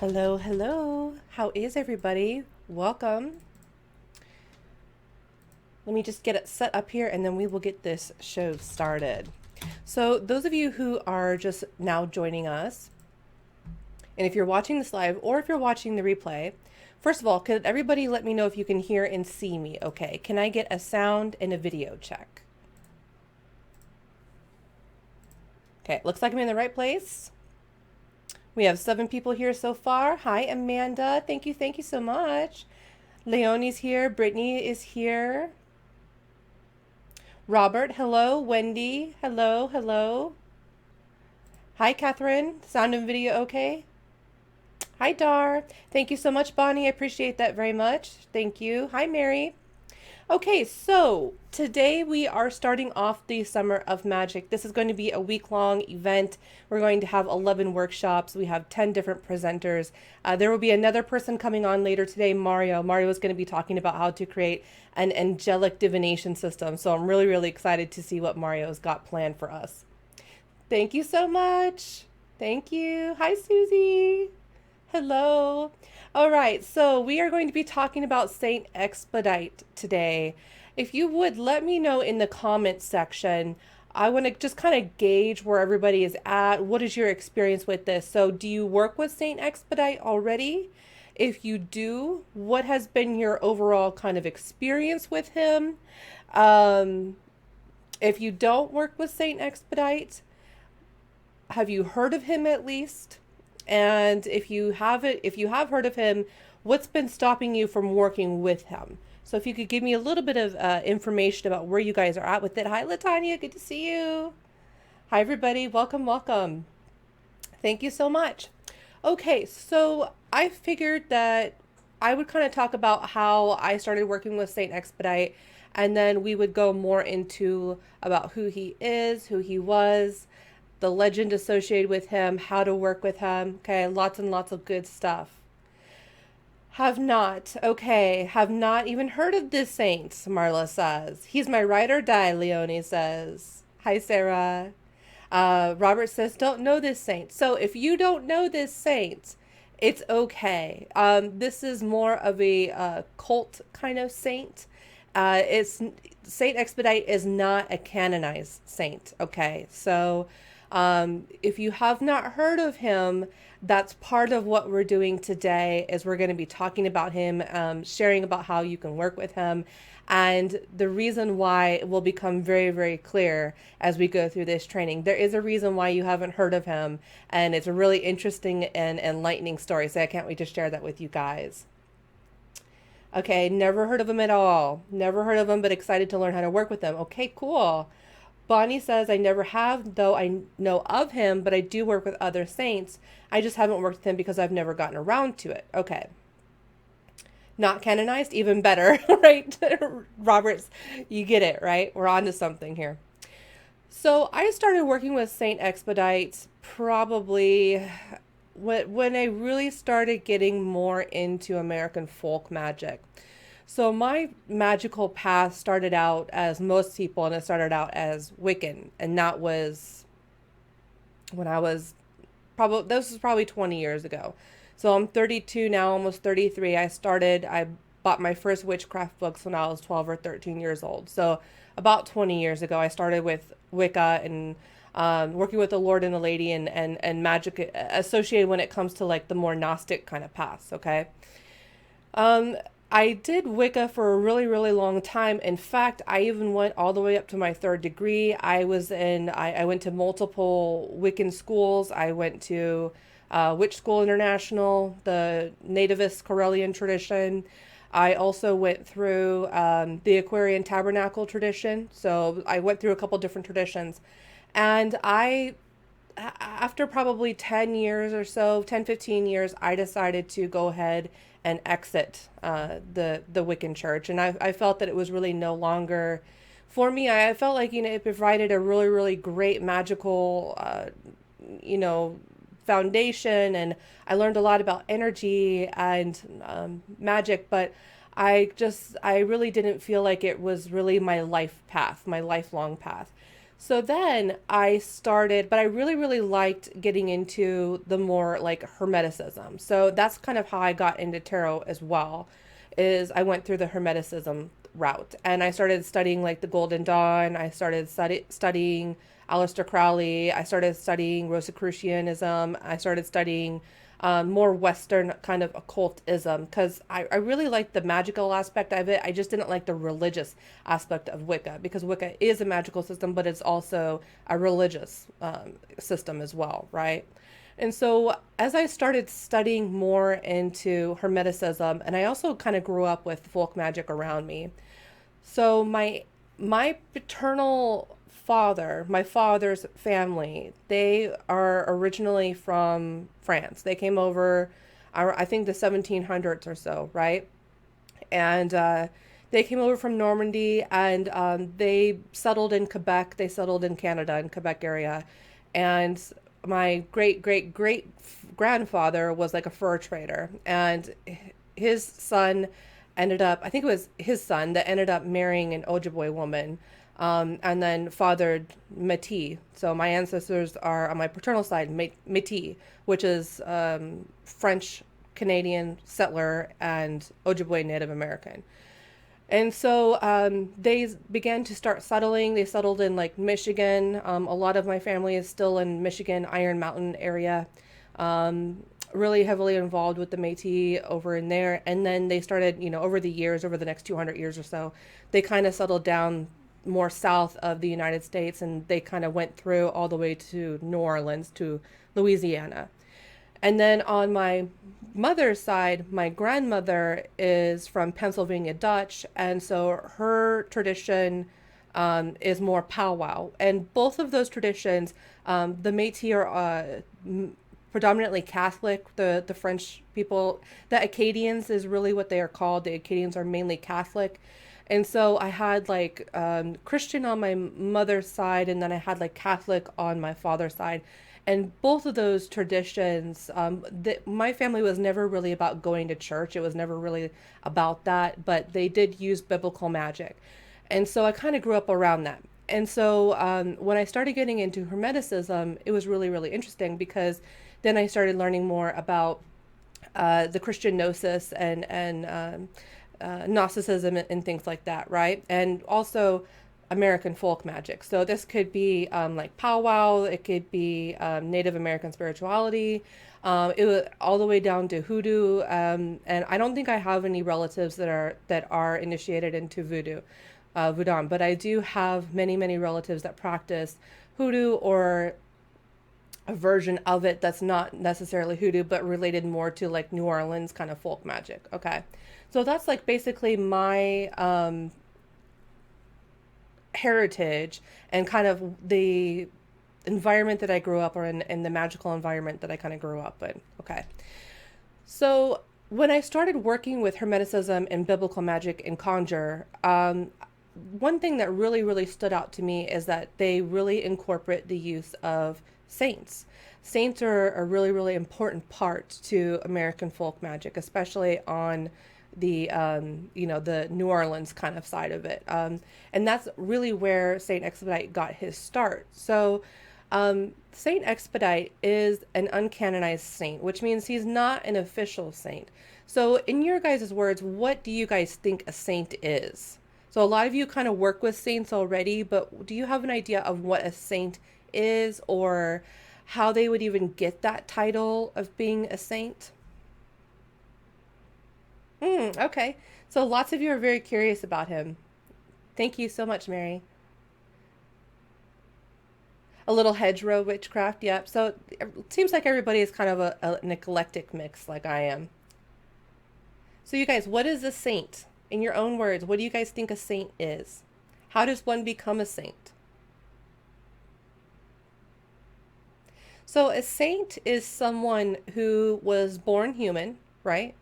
Hello, hello. How is everybody? Welcome. Let me just get it set up here and then we will get this show started. So, those of you who are just now joining us, and if you're watching this live or if you're watching the replay, first of all, could everybody let me know if you can hear and see me okay? Can I get a sound and a video check? Okay, looks like I'm in the right place. We have 7 people here so far. Hi, Amanda. Thank you so much. Leonie's here. Brittany is here. Robert, hello. Wendy, hello, hello. Hi, Catherine. Sound and video okay? Hi, Dar. Thank you so much, Bonnie. I appreciate that very much. Thank you. Hi, Mary. Okay, so today we are starting off the Summer of Magic. This is going to be a week-long event. We're going to have 11 workshops. We have 10 different presenters. There will be another person coming on later today, Mario. Mario is going to be talking about how to create an angelic divination system. So I'm really, really excited to see what Mario's got planned for us. Thank you so much. Thank you. Hi, Susie. Hello. All right, so we are going to be talking about Saint Expedite today. If you would let me know in the comments section, I want to just kind of gauge where everybody is at. What is your experience with this? So, do you work with Saint Expedite already? If you do, what has been your overall kind of experience with him? Um, if you don't work with Saint Expedite, have you heard of him at least? And if you have heard of him, what's been stopping you from working with him? So if you could give me a little bit of information about where you guys are at with it. Hi, Latanya. Good to see you. Hi, everybody. Welcome, welcome. Thank you so much. Okay, so I figured that I would kind of talk about how I started working with Saint Expedite, and then we would go more into about who he is, who he was, the legend associated with him, how to work with him. Okay, lots and lots of good stuff. Have not. Okay, have not even heard of this saint, Marla says. He's my ride or die, Leonie says. Hi, Sarah. Robert says, don't know this saint. So if you don't know this saint, it's okay. This is more of a cult kind of saint. It's Saint Expedite is not a canonized saint. Okay, so if you have not heard of him, that's part of what we're doing today. Is we're going to be talking about him, sharing about how you can work with him, and the reason why will become very, very clear as we go through this training. There is a reason why you haven't heard of him, and it's a really interesting and enlightening story. So I can't wait to share that with you guys. Okay, never heard of him at all. Never heard of him, but excited to learn how to work with him. Okay, cool. Bonnie says, I never have, though I know of him, but I do work with other saints. I just haven't worked with him because I've never gotten around to it. Okay. Not canonized, even better, right? Roberts, you get it, right? We're on to something here. So I started working with Saint Expedite probably when I really started getting more into American folk magic. So my magical path started out as most people, and it started out as Wiccan, and that was when I was probably this was probably 20 years ago. So I'm 32 now, almost 33. I bought my first witchcraft books when I was 12 or 13 years old. So about 20 years ago, I started with Wicca and working with the Lord and the Lady and magic associated when it comes to like the more Gnostic kind of paths. Okay. Um, I did Wicca for a really, really long time. In fact, I even went all the way up to my third degree. I went to multiple Wiccan schools. I went to Witch School International, the Nativist Corellian tradition. I also went through the Aquarian Tabernacle tradition. So I went through a couple different traditions. And after probably 10 years or so, 10, 15 years, I decided to go ahead and exit the Wiccan church. And I felt that it was really no longer for me. I felt like, it provided a really, really great magical, foundation. And I learned a lot about energy and magic, but I really didn't feel like it was really my life path, my lifelong path. So then I started, but I really, really liked getting into the more like Hermeticism. So that's kind of how I got into tarot as well, is I went through the Hermeticism route and I started studying like the Golden Dawn. I started studying Aleister Crowley. I started studying Rosicrucianism. I started studying more Western kind of occultism because I really like the magical aspect of it. I just didn't like the religious aspect of Wicca because Wicca is a magical system, but it's also a religious system as well, right? And so as I started studying more into Hermeticism, and I also kind of grew up with folk magic around me. So my paternal father, my father's family, they are originally from France. They came over, I think the 1700s or so, right? And they came over from Normandy and they settled in Quebec. They settled in Canada, in Quebec area. And my great great great grandfather was like a fur trader, and his son ended up, I think it was his son that ended up marrying an Ojibwe woman, and then fathered Métis. So my ancestors are on my paternal side Métis, which is French Canadian settler and Ojibwe Native American. And so they began to start settling. They settled in like Michigan. A lot of my family is still in Michigan, Iron Mountain area. Really heavily involved with the Métis over in there. And then they started, over the years, over the next 200 years or so, they kind of settled down more south of the United States, and they kind of went through all the way to New Orleans, to Louisiana. And then on my mother's side, my grandmother is from Pennsylvania Dutch, and so her tradition is more powwow. And both of those traditions, the Métis are predominantly Catholic. The French people, the Acadians is really what they are called. The Acadians are mainly Catholic. And so I had like Christian on my mother's side, and then I had like Catholic on my father's side. And both of those traditions, my family was never really about going to church. It was never really about that, but they did use biblical magic. And so I kind of grew up around that. And so when I started getting into Hermeticism, it was really, really interesting because then I started learning more about the Christian gnosis and Gnosticism and things like that, right? And also American folk magic. So this could be like powwow, it could be Native American spirituality, it was all the way down to hoodoo. And I don't think I have any relatives that are initiated into voodoo, but I do have many many relatives that practice hoodoo or a version of it that's not necessarily hoodoo, but related more to like New Orleans kind of folk magic. Okay, so that's like basically my heritage and kind of the environment that I grew up in and the magical environment that I kind of grew up in. Okay. So when I started working with Hermeticism and biblical magic and conjure, one thing that really, really stood out to me is that they really incorporate the use of saints. Saints are a really, really important part to American folk magic, especially on the New Orleans kind of side of it. And that's really where Saint Expedite got his start. So Saint Expedite is an uncanonized saint, which means he's not an official saint. So in your guys' words, what do you guys think a saint is? So a lot of you kind of work with saints already, but do you have an idea of what a saint is or how they would even get that title of being a saint? Okay. So lots of you are very curious about him. Thank you so much, Mary. A little hedgerow witchcraft, yep. So it seems like everybody is kind of an eclectic mix like I am. So you guys, what is a saint? In your own words, what do you guys think a saint is? How does one become a saint? So a saint is someone who was born human, right?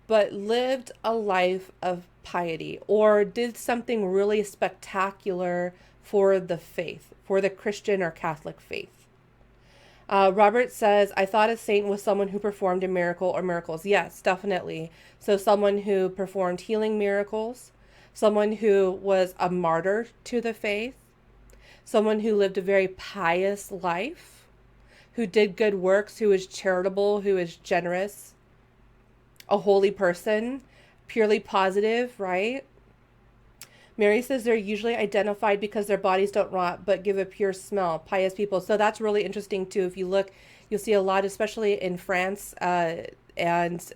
But lived a life of piety or did something really spectacular for the faith, for the Christian or Catholic faith. Robert says, I thought a saint was someone who performed a miracle or miracles. Yes, definitely. So someone who performed healing miracles, someone who was a martyr to the faith, someone who lived a very pious life, who did good works, who is charitable, who is generous, a holy person, purely positive, right? Mary says they're usually identified because their bodies don't rot but give a pure smell. Pious people. So that's really interesting too. If you look, you'll see a lot, especially in France and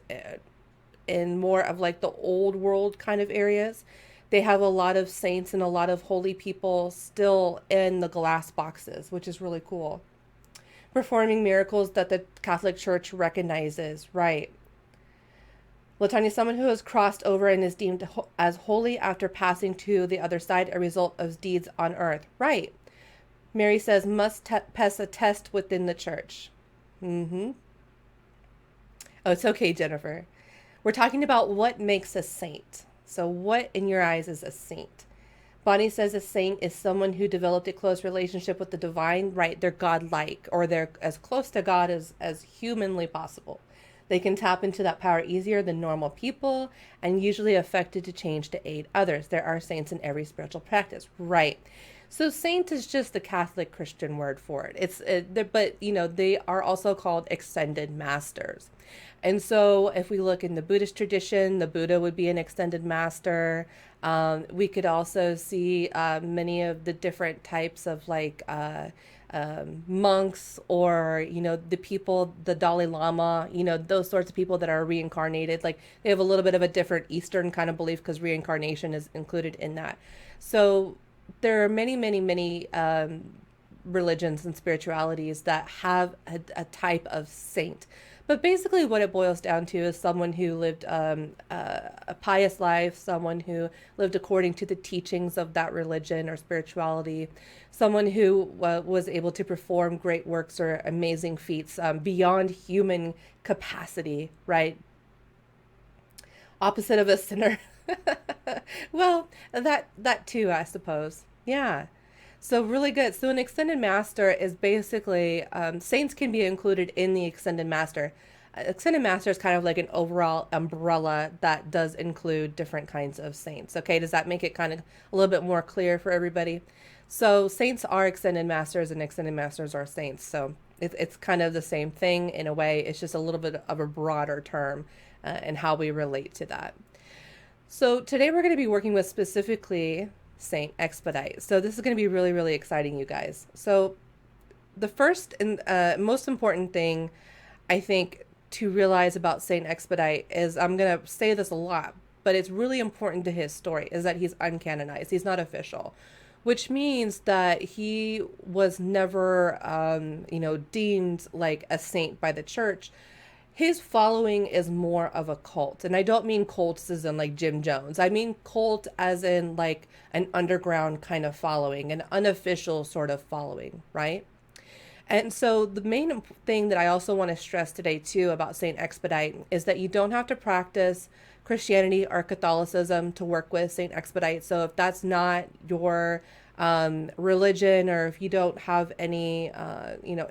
in more of like the old world kind of areas. They have a lot of saints and a lot of holy people still in the glass boxes, which is really cool. Performing miracles that the Catholic Church recognizes, right? Latanya, someone who has crossed over and is deemed as holy after passing to the other side, a result of deeds on earth. Right. Mary says, must pass a test within the church. Mm-hmm. Oh, it's okay, Jennifer. We're talking about what makes a saint. So what in your eyes is a saint? Bonnie says a saint is someone who developed a close relationship with the divine. Right. They're godlike, or they're as close to God as humanly possible. They can tap into that power easier than normal people and usually affected to change to aid others. There are saints in every spiritual practice. Right. So saint is just the Catholic Christian word for it. But, they are also called extended masters. And so if we look in the Buddhist tradition, the Buddha would be an extended master. We could also see many of the different types of monks, or the people, the Dalai Lama, those sorts of people that are reincarnated. Like, they have a little bit of a different Eastern kind of belief because reincarnation is included in that. So there are many, many, many religions and spiritualities that have a type of saint. But basically what it boils down to is someone who lived a pious life, someone who lived according to the teachings of that religion or spirituality, someone who was able to perform great works or amazing feats beyond human capacity, right? Opposite of a sinner. Well, that too, I suppose. Yeah. So really good. So an extended master is basically, saints can be included in the extended master. Extended master is kind of like an overall umbrella that does include different kinds of saints. Okay, does that make it kind of a little bit more clear for everybody? So saints are extended masters and extended masters are saints. So it's kind of the same thing in a way. It's just a little bit of a broader term and how we relate to that. So today we're going to be working with specifically Saint Expedite. So this is going to be really, really exciting, you guys. So the first and most important thing I think to realize about Saint Expedite is, I'm going to say this a lot, but it's really important to his story, is that he's uncanonized. He's not official, which means that he was never, deemed like a saint by the church. His following is more of a cult. And I don't mean cults as in like Jim Jones. I mean cult as in like an underground kind of following, an unofficial sort of following, right? And so the main thing that I also want to stress today too about Saint Expedite is that you don't have to practice Christianity or Catholicism to work with Saint Expedite. So if that's not your religion, or if you don't have any,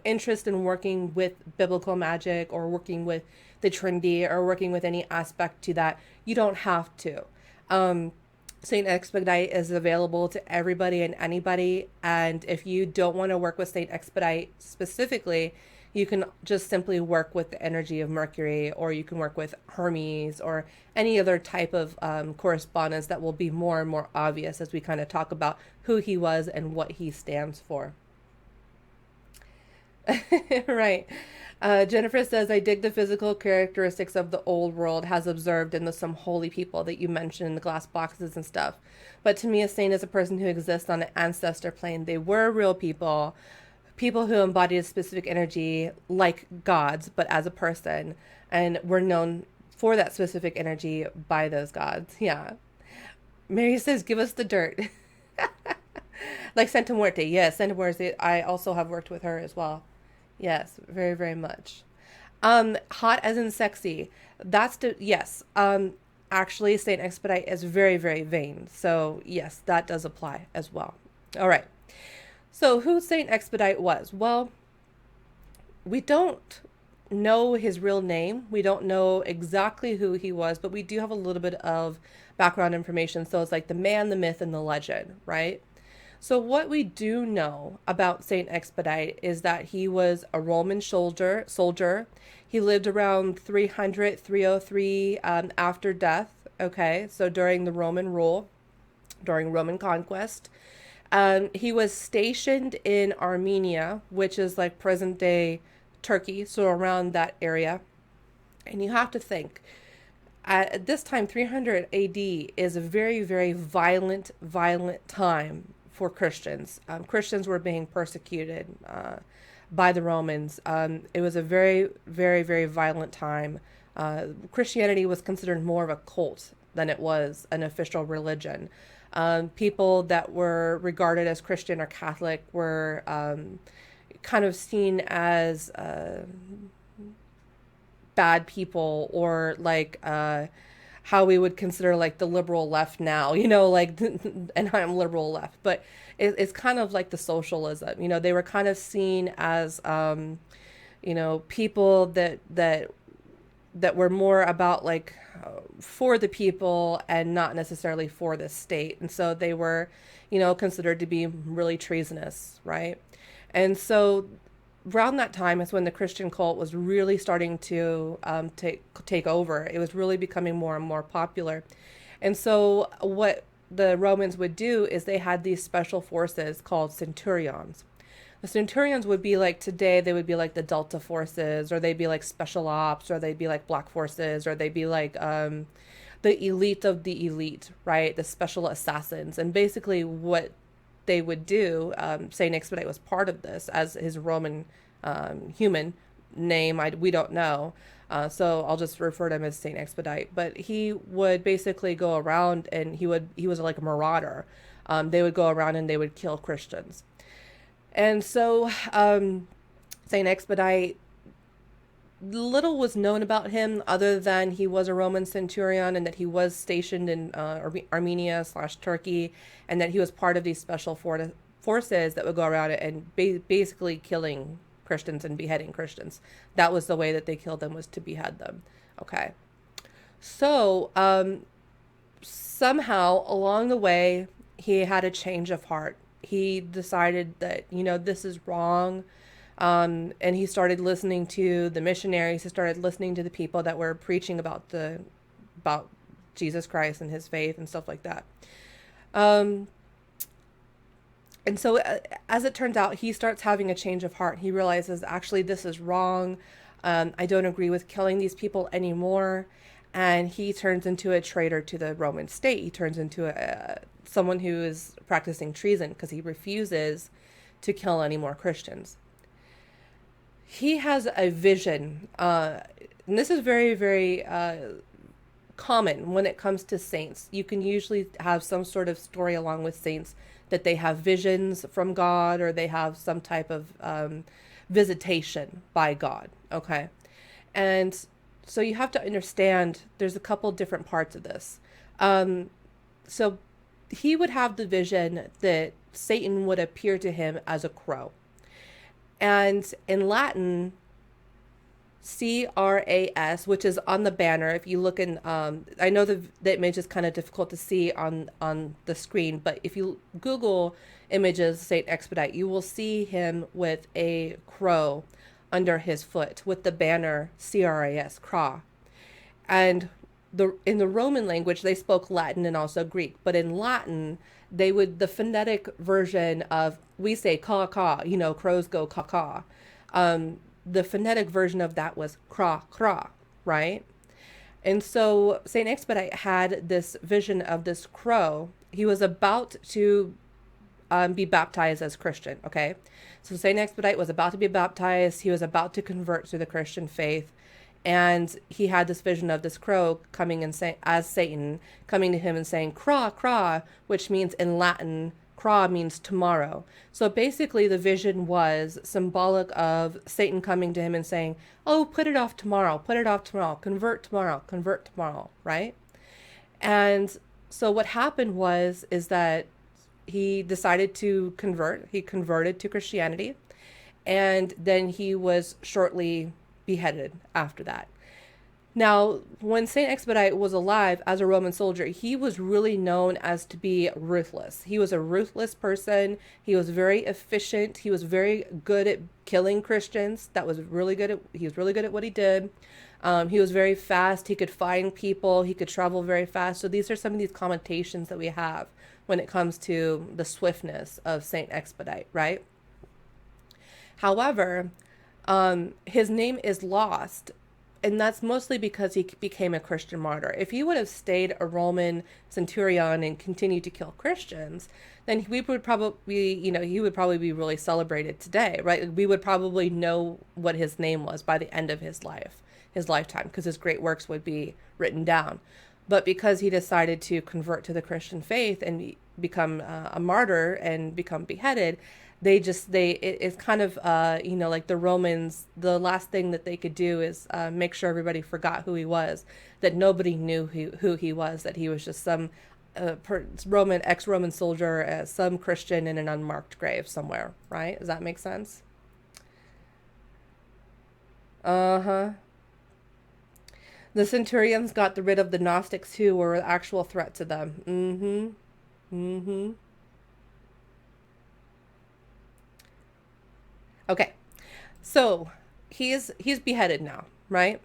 interest in working with biblical magic or working with the Trinity or working with any aspect to that, you don't have to. Saint Expedite is available to everybody and anybody. And if you don't want to work with Saint Expedite specifically, you can just simply work with the energy of Mercury, or you can work with Hermes, or any other type of correspondence that will be more and more obvious as we kind of talk about who he was and what he stands for. Right. Jennifer says, I dig the physical characteristics of the old world has observed in some holy people that you mentioned in the glass boxes and stuff. But to me, a saint is a person who exists on an ancestor plane. They were real people who embodied a specific energy like gods, but as a person, and were known for that specific energy by those gods. Yeah. Mary says, give us the dirt. Like Santa Muerte. Yes, Santa Muerte. I also have worked with her as well. Yes, very, very much. Hot as in sexy. Yes. Actually, Saint Expedite is very, very vain. So yes, that does apply as well. All right. So who Saint Expedite was? Well, we don't know his real name. We don't know exactly who he was, but we do have a little bit of background information. So it's like the man, the myth, and the legend, right? So what we do know about Saint Expedite is that he was a Roman soldier. He lived around 300, 303 after death. Okay, so during the Roman rule, during Roman conquest. He was stationed in Armenia, which is like present day Turkey, so around that area. And you have to think, at this time, 300 AD is a very, very violent time for Christians. Christians were being persecuted by the Romans. It was a very violent time. Christianity was considered more of a cult than it was an official religion. People that were regarded as Christian or Catholic were kind of seen as bad people, or like how we would consider like the liberal left now, like, and I'm liberal left, but it's kind of like the socialism, they were kind of seen as, people that were more about like for the people and not necessarily for the state. And so they were, considered to be really treasonous, right? And so around that time is when the Christian cult was really starting to take over. It was really becoming more and more popular. And so what the Romans would do is they had these special forces called centurions. The centurions would be like today, they would be like the Delta forces, or they'd be like special ops, or they'd be like black forces, or they'd be like the elite of the elite, right? The special assassins. And basically what they would do, Saint Expedite was part of this as his Roman human name. We don't know. So I'll just refer to him as Saint Expedite. But he would basically go around and he was like a marauder. They would go around and they would kill Christians. And so Saint Expedite, little was known about him other than he was a Roman centurion and that he was stationed in Armenia/Turkey, and that he was part of these special forces that would go around and basically killing Christians and beheading Christians. That was the way that they killed them, was to behead them. Okay. So somehow along the way, he had a change of heart. He decided that, this is wrong. And he started listening to the missionaries. He started listening to the people that were preaching about Jesus Christ and his faith and stuff like that. And so as it turns out, he starts having a change of heart. He realizes, actually, this is wrong. I don't agree with killing these people anymore. And he turns into a traitor to the Roman state. He turns into someone who is practicing treason because he refuses to kill any more Christians. He has a vision, and this is very common when it comes to saints. You can usually have some sort of story along with saints that they have visions from God, or they have some type of visitation by God, okay? And so you have to understand there's a couple different parts of this. So he would have the vision that Satan would appear to him as a crow. And in Latin, CRAS, which is on the banner. If you look in, I know the image is kind of difficult to see on the screen, but if you Google images Saint Expedite, you will see him with a crow under his foot with the banner CRAS, cra. And in the Roman language, they spoke Latin and also Greek, but in Latin, the phonetic version of, we say caw caw, crows go caw caw. The phonetic version of that was cra cra, right? And so Saint Expedite had this vision of this crow. He was about to be baptized as Christian, okay? So Saint Expedite was about to be baptized. He was about to convert to the Christian faith. And he had this vision of this crow coming and saying, as Satan, coming to him and saying, cra, cra, which means in Latin, cra means tomorrow. So basically the vision was symbolic of Satan coming to him and saying, oh, put it off tomorrow, convert tomorrow, right? And so what happened is that he decided to convert. He converted to Christianity, and then he was shortly beheaded after that. Now, when Saint Expedite was alive as a Roman soldier, he was really known as to be ruthless. He was a ruthless person. He was very efficient. He was very good at killing Christians. That was really good at. He was really good at what he did. He was very fast. He could find people. He could travel very fast. So these are some of these connotations that we have when it comes to the swiftness of Saint Expedite, right? However, his name is lost, and that's mostly because he became a Christian martyr. If he would have stayed a Roman centurion and continued to kill Christians, then we would probably, he would probably be really celebrated today, right? We would probably know what his name was by the end of his lifetime, because his great works would be written down. But because he decided to convert to the Christian faith and become a martyr and become beheaded, it's kind of like the Romans, the last thing that they could do is make sure everybody forgot who he was, that nobody knew who he was, that he was just some ex-Roman soldier, some Christian in an unmarked grave somewhere, right? Does that make sense? Uh-huh. The centurions got rid of the Gnostics who were an actual threat to them. Mm-hmm. Mm-hmm. Okay. So he's beheaded now, right?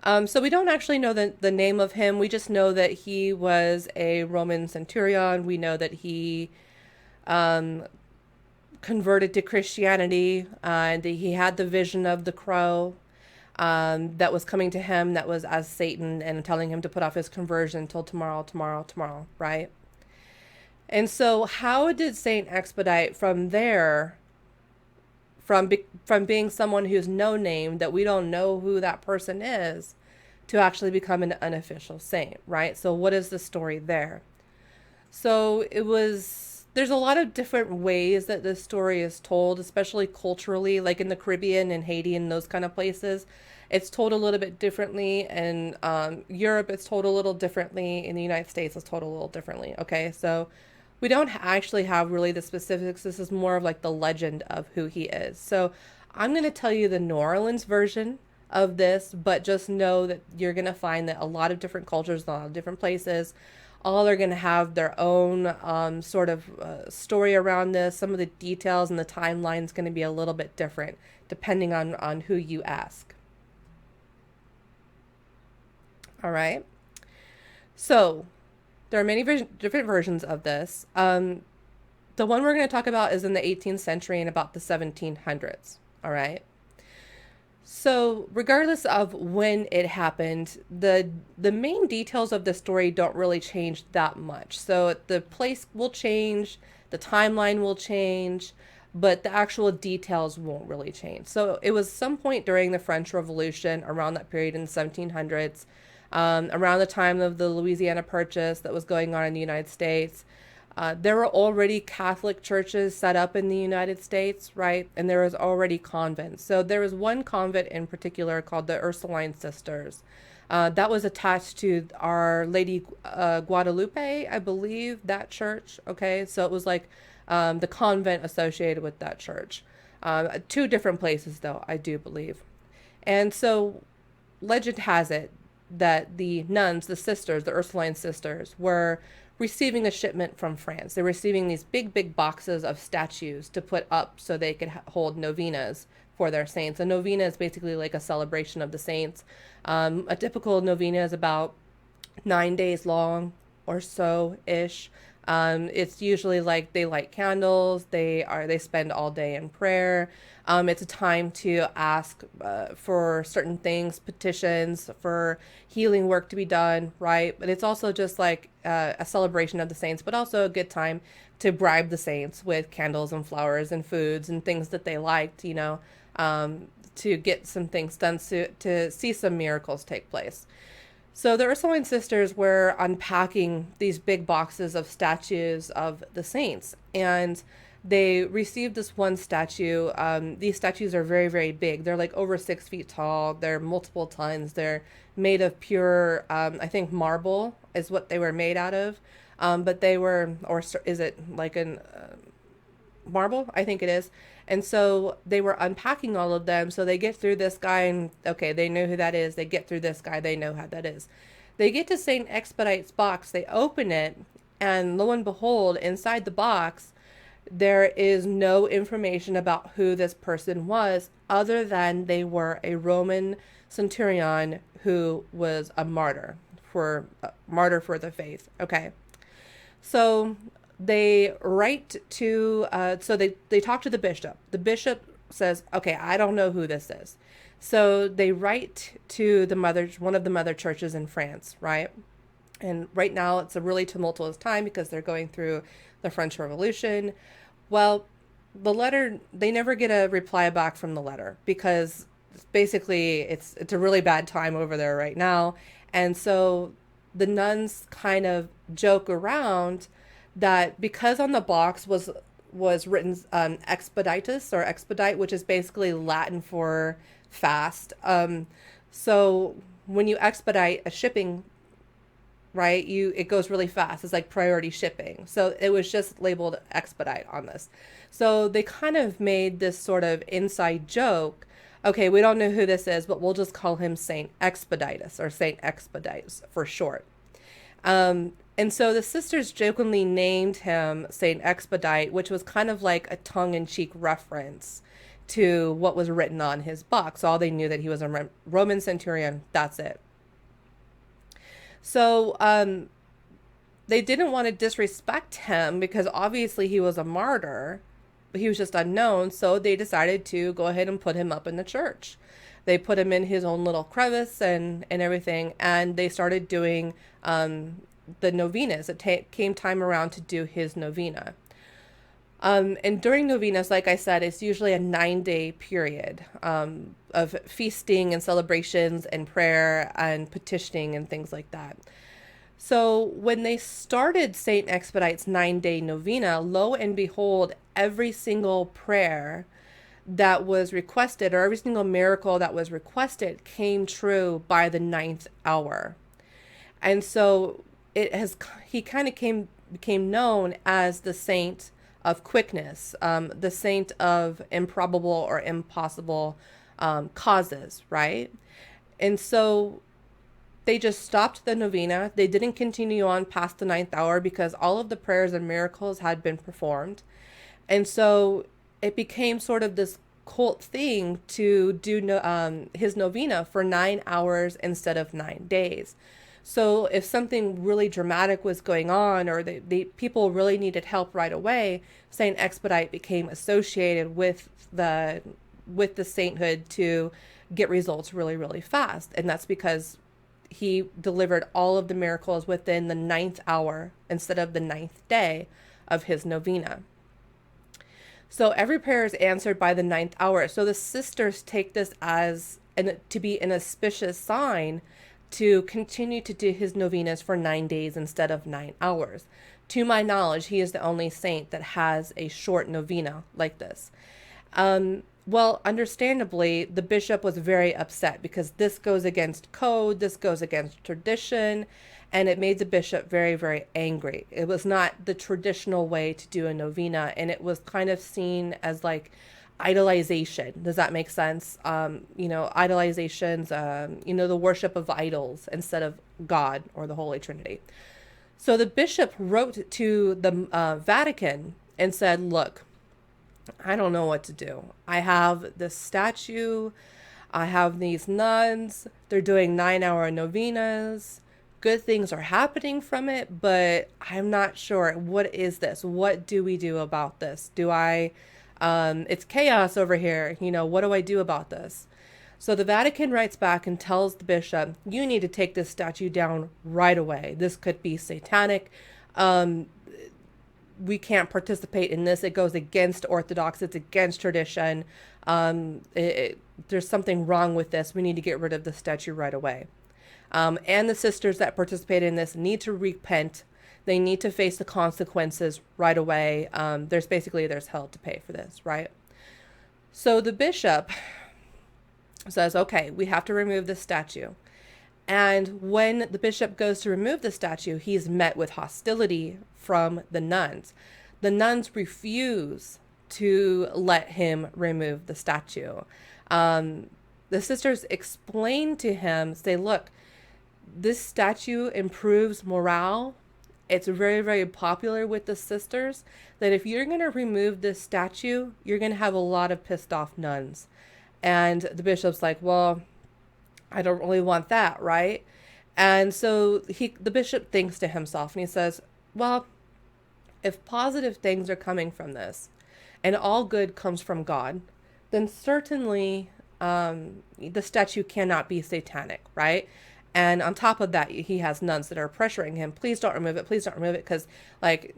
So we don't actually know the name of him. We just know that he was a Roman centurion. We know that he um, converted to Christianity, and that he had the vision of the crow that was coming to him, that was as Satan, and telling him to put off his conversion till tomorrow, tomorrow, tomorrow, right? And so how did Saint Expedite from there, from being someone who's no name, that we don't know who that person is, to actually become an unofficial saint, right? So what is the story there? So there's a lot of different ways that this story is told, especially culturally, like in the Caribbean and Haiti and those kind of places. It's told a little bit differently. In Europe, it's told a little differently. In the United States, it's told a little differently. Okay, so we don't actually have really the specifics. This is more of like the legend of who he is. So I'm going to tell you the New Orleans version of this, but just know that you're going to find that a lot of different cultures, a lot of different places, all are going to have their own sort of story around this. Some of the details and the timeline is going to be a little bit different depending on who you ask. All right. So there are many different versions of this. The one we're going to talk about is in the 18th century and about the 1700s. All right. So, regardless of when it happened, the main details of the story don't really change that much. So, the place will change, the timeline will change, but the actual details won't really change. So, it was some point during the French Revolution, around that period in the 1700s, around the time of the Louisiana Purchase that was going on in the United States. There were already Catholic churches set up in the United States, right? And there was already convents. So there was one convent in particular called the Ursuline Sisters. That was attached to Our Lady Guadalupe, I believe, that church. Okay, so it was like the convent associated with that church. Two different places, though, I do believe. And so legend has it that the nuns, the sisters, the Ursuline sisters, were receiving a shipment from France. They were receiving these big, big boxes of statues to put up so they could hold novenas for their saints. A novena is basically like a celebration of the saints. A typical novena is about 9 days long or so ish. It's usually like they light candles. They spend all day in prayer. It's a time to ask for certain things, petitions for healing work to be done, right? But it's also just like a celebration of the saints, but also a good time to bribe the saints with candles and flowers and foods and things that they liked, to get some things done, to see some miracles take place. So the Ursuline sisters were unpacking these big boxes of statues of the saints, and they received this one statue. These statues are very, very big. They're like over 6 feet tall. They're multiple tons. They're made of pure, I think marble is what they were made out of. But they were, or is it like an marble? I think it is. And so they were unpacking all of them. So they get through this guy and, okay, they know who that is. They get through this guy. They know how that is. They get to St. Expedite's box. They open it. And lo and behold, inside the box, there is no information about who this person was other than they were a Roman centurion who was a martyr for the faith. Okay. So they write to, so they talk to the bishop. The bishop says, okay, I don't know who this is. So they write to one of the mother churches in France, right? And right now it's a really tumultuous time because they're going through the French Revolution. Well, the letter, they never get a reply back from the letter because basically it's a really bad time over there right now. And so the nuns kind of joke around that because on the box was written expeditus or expedite, which is basically Latin for fast. So when you expedite a shipping, right, it goes really fast. It's like priority shipping. So it was just labeled expedite on this. So they kind of made this sort of inside joke. Okay, we don't know who this is, but we'll just call him Saint Expeditus or Saint Expedites for short. And so the sisters jokingly named him Saint Expedite, which was kind of like a tongue-in-cheek reference to what was written on his box. All they knew that he was a Roman centurion. That's it. So they didn't want to disrespect him because obviously he was a martyr, but he was just unknown. So they decided to go ahead and put him up in the church. They put him in his own little crevice and everything. And they started doing the novenas. It came time around to do his novena. And during novenas, like I said, it's usually a 9-day period of feasting and celebrations and prayer and petitioning and things like that. So when they started St. Expedite's 9-day novena, lo and behold, every single prayer that was requested or every single miracle that was requested came true by the 9th hour. And so he kind of became known as the saint of quickness, the saint of improbable or impossible causes, right? And so they just stopped the novena. They didn't continue on past the 9th hour because all of the prayers and miracles had been performed. And so it became sort of this cult thing to do his novena for 9 hours instead of 9 days. So if something really dramatic was going on or the people really needed help right away, Saint Expedite became associated with the sainthood to get results really, really fast. And that's because he delivered all of the miracles within the 9th hour instead of the 9th day of his novena. So every prayer is answered by the 9th hour. So the sisters take this to be an auspicious sign to continue to do his novenas for 9 days instead of 9 hours. To my knowledge, he is the only saint that has a short novena like this. Well, understandably, the bishop was very upset because this goes against code, this goes against tradition, and it made the bishop very, very angry. It was not the traditional way to do a novena, and it was kind of seen as like idolization. Does that make sense? Idolizations, the worship of idols instead of God or the Holy Trinity. So the bishop wrote to the Vatican and said, look, I don't know what to do. I have this statue. I have these nuns. They're doing 9-hour novenas. Good things are happening from it, but I'm not sure. What is this? What do we do about this? It's chaos over here. What do I do about this? So the Vatican writes back and tells the bishop, you need to take this statue down right away. This could be satanic. We can't participate in this. It goes against Orthodox. It's against tradition. There's something wrong with this. We need to get rid of the statue right away. And the sisters that participate in this need to repent. They need to face the consequences right away. There's hell to pay for this, right? So the bishop says, okay, we have to remove this statue. And when the bishop goes to remove the statue, he's met with hostility from the nuns. The nuns refuse to let him remove the statue. The sisters explain to him, say, look, this statue improves morale. It's very, very popular with the sisters, that if you're going to remove this statue, you're going to have a lot of pissed off nuns. And the bishop's like, well, I don't really want that, right? And so the bishop thinks to himself and he says, well, if positive things are coming from this and all good comes from God, then certainly the statue cannot be satanic, right? And on top of that, he has nuns that are pressuring him, please don't remove it, please don't remove it, because like,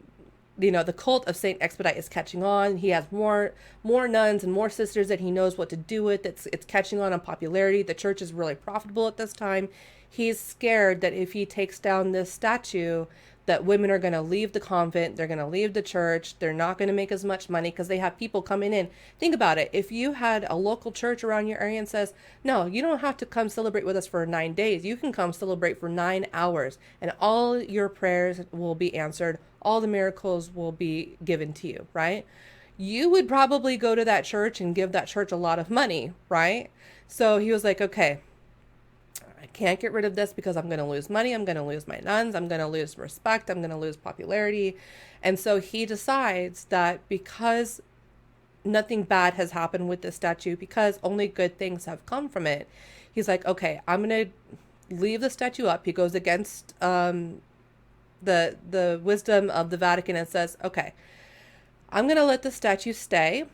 you know, the cult of Saint Expedite is catching on. He has more nuns and more sisters that he knows what to do with. It's catching on popularity. The church is really profitable at this time. He's scared that if he takes down this statue, that women are going to leave the convent, they're going to leave the church, they're not going to make as much money because they have people coming in. Think about it. If you had a local church around your area and says, no, you don't have to come celebrate with us for 9 days. You can come celebrate for 9 hours and all your prayers will be answered. All the miracles will be given to you, right? You would probably go to that church and give that church a lot of money, right? So he was like, okay, I can't get rid of this because I'm going to lose money. I'm going to lose my nuns. I'm going to lose respect. I'm going to lose popularity. And so he decides that because nothing bad has happened with this statue, because only good things have come from it, he's like, okay, I'm going to leave the statue up. He goes against the wisdom of the Vatican and says, okay, I'm going to let the statue stay.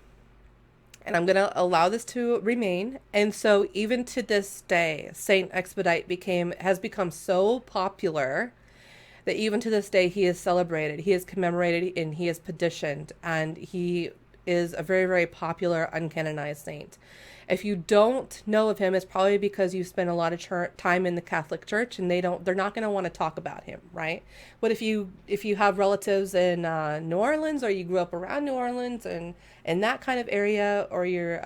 And I'm going to allow this to remain. And so even to this day, Saint Expedite has become so popular that even to this day, he is celebrated, he is commemorated, and he is petitioned. And he is a very, very popular uncanonized saint. If you don't know of him, it's probably because you spend a lot of time in the Catholic Church and they're not going to want to talk about him, right? But if you have relatives in New Orleans, or you grew up around New Orleans and in that kind of area, or you're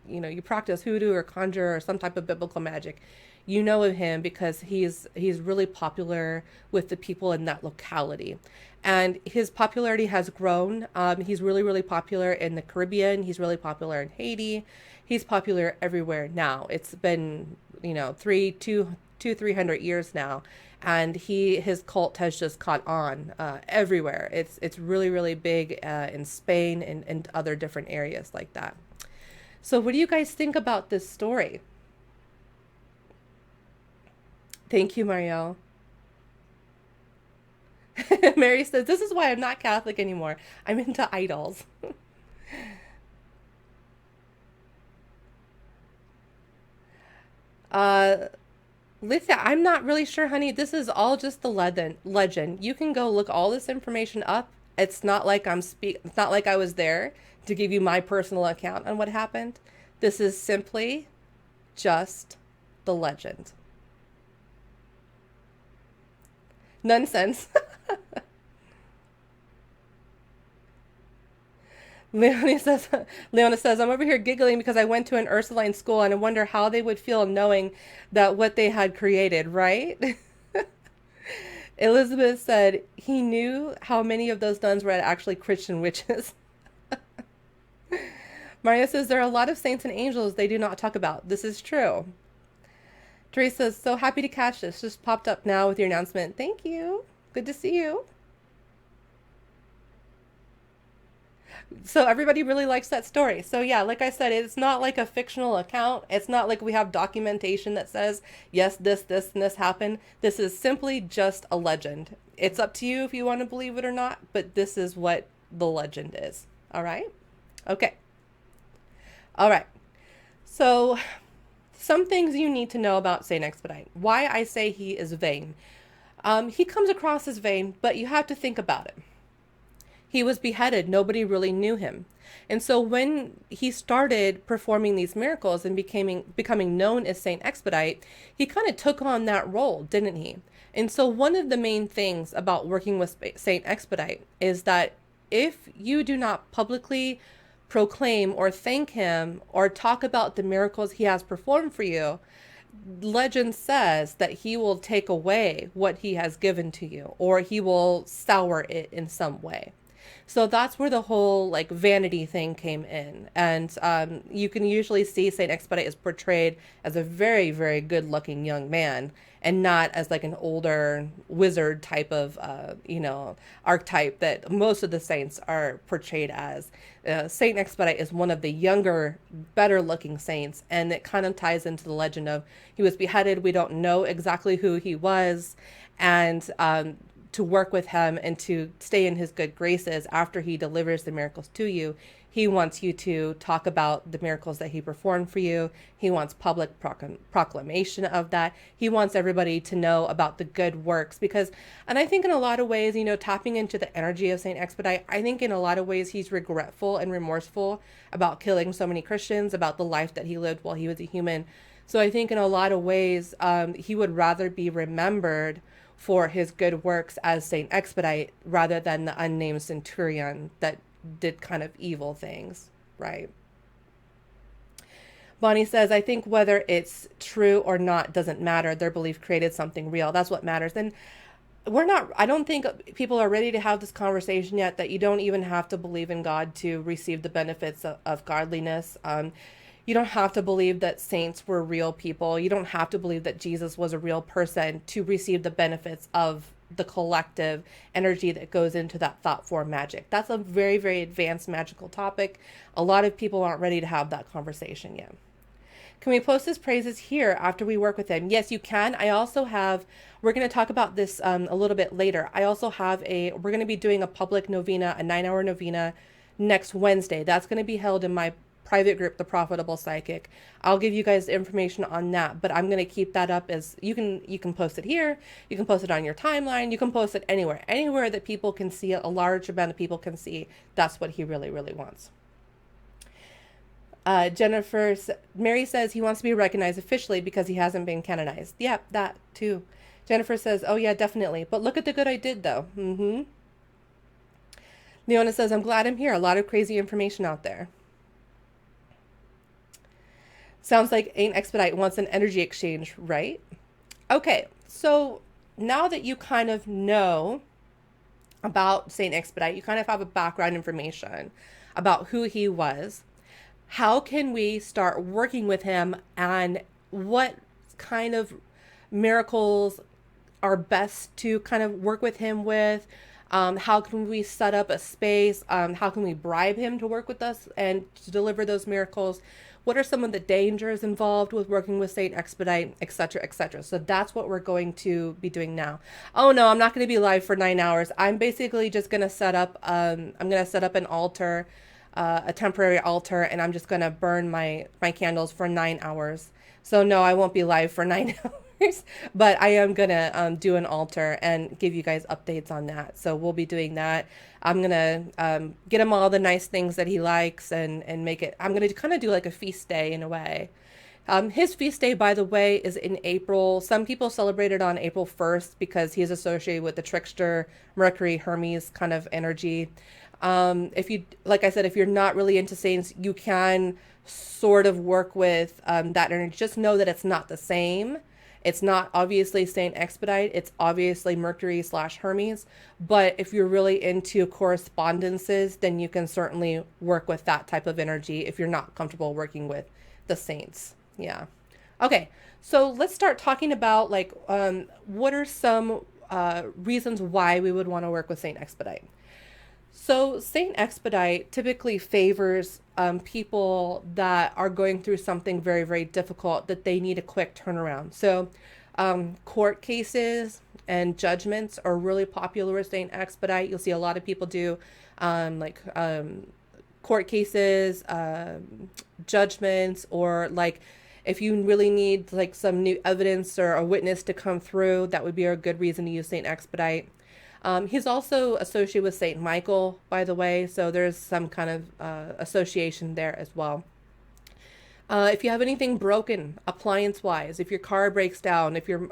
you practice hoodoo or conjure or some type of biblical magic, you know of him because he's really popular with the people in that locality. And his popularity has grown. He's really, really popular in the Caribbean. He's really popular in Haiti. He's popular everywhere now. It's been, 300 years now. And his cult has just caught on everywhere. It's really, really big in Spain and other different areas like that. So what do you guys think about this story? Thank you, Marielle. Mary says, this is why I'm not Catholic anymore. I'm into idols. Lisa, I'm not really sure, honey. This is all just the legend. You can go look all this information up. It's not like it's not like I was there to give you my personal account on what happened. This is simply just the legend. Nonsense. Leona says, I'm over here giggling because I went to an Ursuline school and I wonder how they would feel knowing that what they had created, right? Elizabeth said, he knew how many of those nuns were actually Christian witches. Maria says, there are a lot of saints and angels they do not talk about. This is true. Teresa says, so happy to catch this. Just popped up now with your announcement. Thank you. Good to see you. So everybody really likes that story. So yeah, like I said, it's not like a fictional account. It's not like we have documentation that says, yes, this, and this happened. This is simply just a legend. It's up to you if you want to believe it or not, but this is what the legend is. All right? Okay. All right. So some things you need to know about Saint Expedite. Why I say he is vain. He comes across as vain, but you have to think about it. He was beheaded. Nobody really knew him. And so when he started performing these miracles and becoming known as Saint Expedite, he kind of took on that role, didn't he? And so one of the main things about working with Saint Expedite is that if you do not publicly proclaim or thank him or talk about the miracles he has performed for you, legend says that he will take away what he has given to you, or he will sour it in some way. So that's where the whole like vanity thing came in. And you can usually see Saint Expedite is portrayed as a very, very good looking young man and not as like an older wizard type of, archetype that most of the saints are portrayed as. Saint Expedite is one of the younger, better looking saints, and it kind of ties into the legend of he was beheaded. We don't know exactly who he was, and to work with him and to stay in his good graces after he delivers the miracles to you. He wants you to talk about the miracles that he performed for you. He wants public proclamation of that. He wants everybody to know about the good works because, and I think in a lot of ways, tapping into the energy of Saint Expedite, I think in a lot of ways he's regretful and remorseful about killing so many Christians, about the life that he lived while he was a human. So I think in a lot of ways, he would rather be remembered for his good works as Saint Expedite rather than the unnamed centurion that did kind of evil things, right? Bonnie says, I think whether it's true or not doesn't matter. Their belief created something real. That's what matters. And I don't think people are ready to have this conversation yet that you don't even have to believe in God to receive the benefits of godliness. You don't have to believe that saints were real people. You don't have to believe that Jesus was a real person to receive the benefits of the collective energy that goes into that thought form magic. That's a very, very advanced magical topic. A lot of people aren't ready to have that conversation yet. Can we post his praises here after we work with him? Yes, you can. I also have, we're going to talk about this a little bit later. I also have we're going to be doing a public novena, a 9-hour novena next Wednesday. That's going to be held in my private group, The Profitable Psychic. I'll give you guys information on that, but I'm going to keep that up as you can post it here. You can post it on your timeline. You can post it anywhere that people can see it, a large amount of people can see. That's what he really, really wants. Mary says he wants to be recognized officially because he hasn't been canonized. Yep, that too. Jennifer says, oh yeah, definitely. But look at the good I did though. Leona says, I'm glad I'm here. A lot of crazy information out there. Sounds like Saint Expedite wants an energy exchange, right? Okay, so now that you kind of know about Saint Expedite, you kind of have a background information about who he was. How can we start working with him and what kind of miracles are best to kind of work with him with? How can we set up a space? How can we bribe him to work with us and to deliver those miracles? What are some of the dangers involved with working with Saint Expedite, etc., etc.? So that's what we're going to be doing now. Oh no, I'm not going to be live for 9 hours. I'm basically just going to set up, I'm going to set up an altar, a temporary altar, and I'm just going to burn my candles for 9 hours. So no, I won't be live for 9 hours, but I am going to do an altar and give you guys updates on that. So we'll be doing that. I'm going to get him all the nice things that he likes and make it, I'm going to kind of do like a feast day in a way. His feast day, by the way, is in April. Some people celebrate it on April 1st because he is associated with the trickster, Mercury, Hermes kind of energy. If you, like I said, if you're not really into saints, you can sort of work with that energy. Just know that it's not the same. It's not obviously Saint Expedite. It's obviously Mercury/Hermes. But if you're really into correspondences, then you can certainly work with that type of energy if you're not comfortable working with the saints. Yeah. Okay. So let's start talking about like what are some reasons why we would want to work with Saint Expedite. So Saint Expedite typically favors people that are going through something very, very difficult that they need a quick turnaround. So court cases and judgments are really popular with Saint Expedite. You'll see a lot of people do court cases, judgments, or like if you really need like some new evidence or a witness to come through, that would be a good reason to use Saint Expedite. He's also associated with Saint Michael, by the way, so there's some kind of association there as well. If you have anything broken appliance-wise, if your car breaks down, if your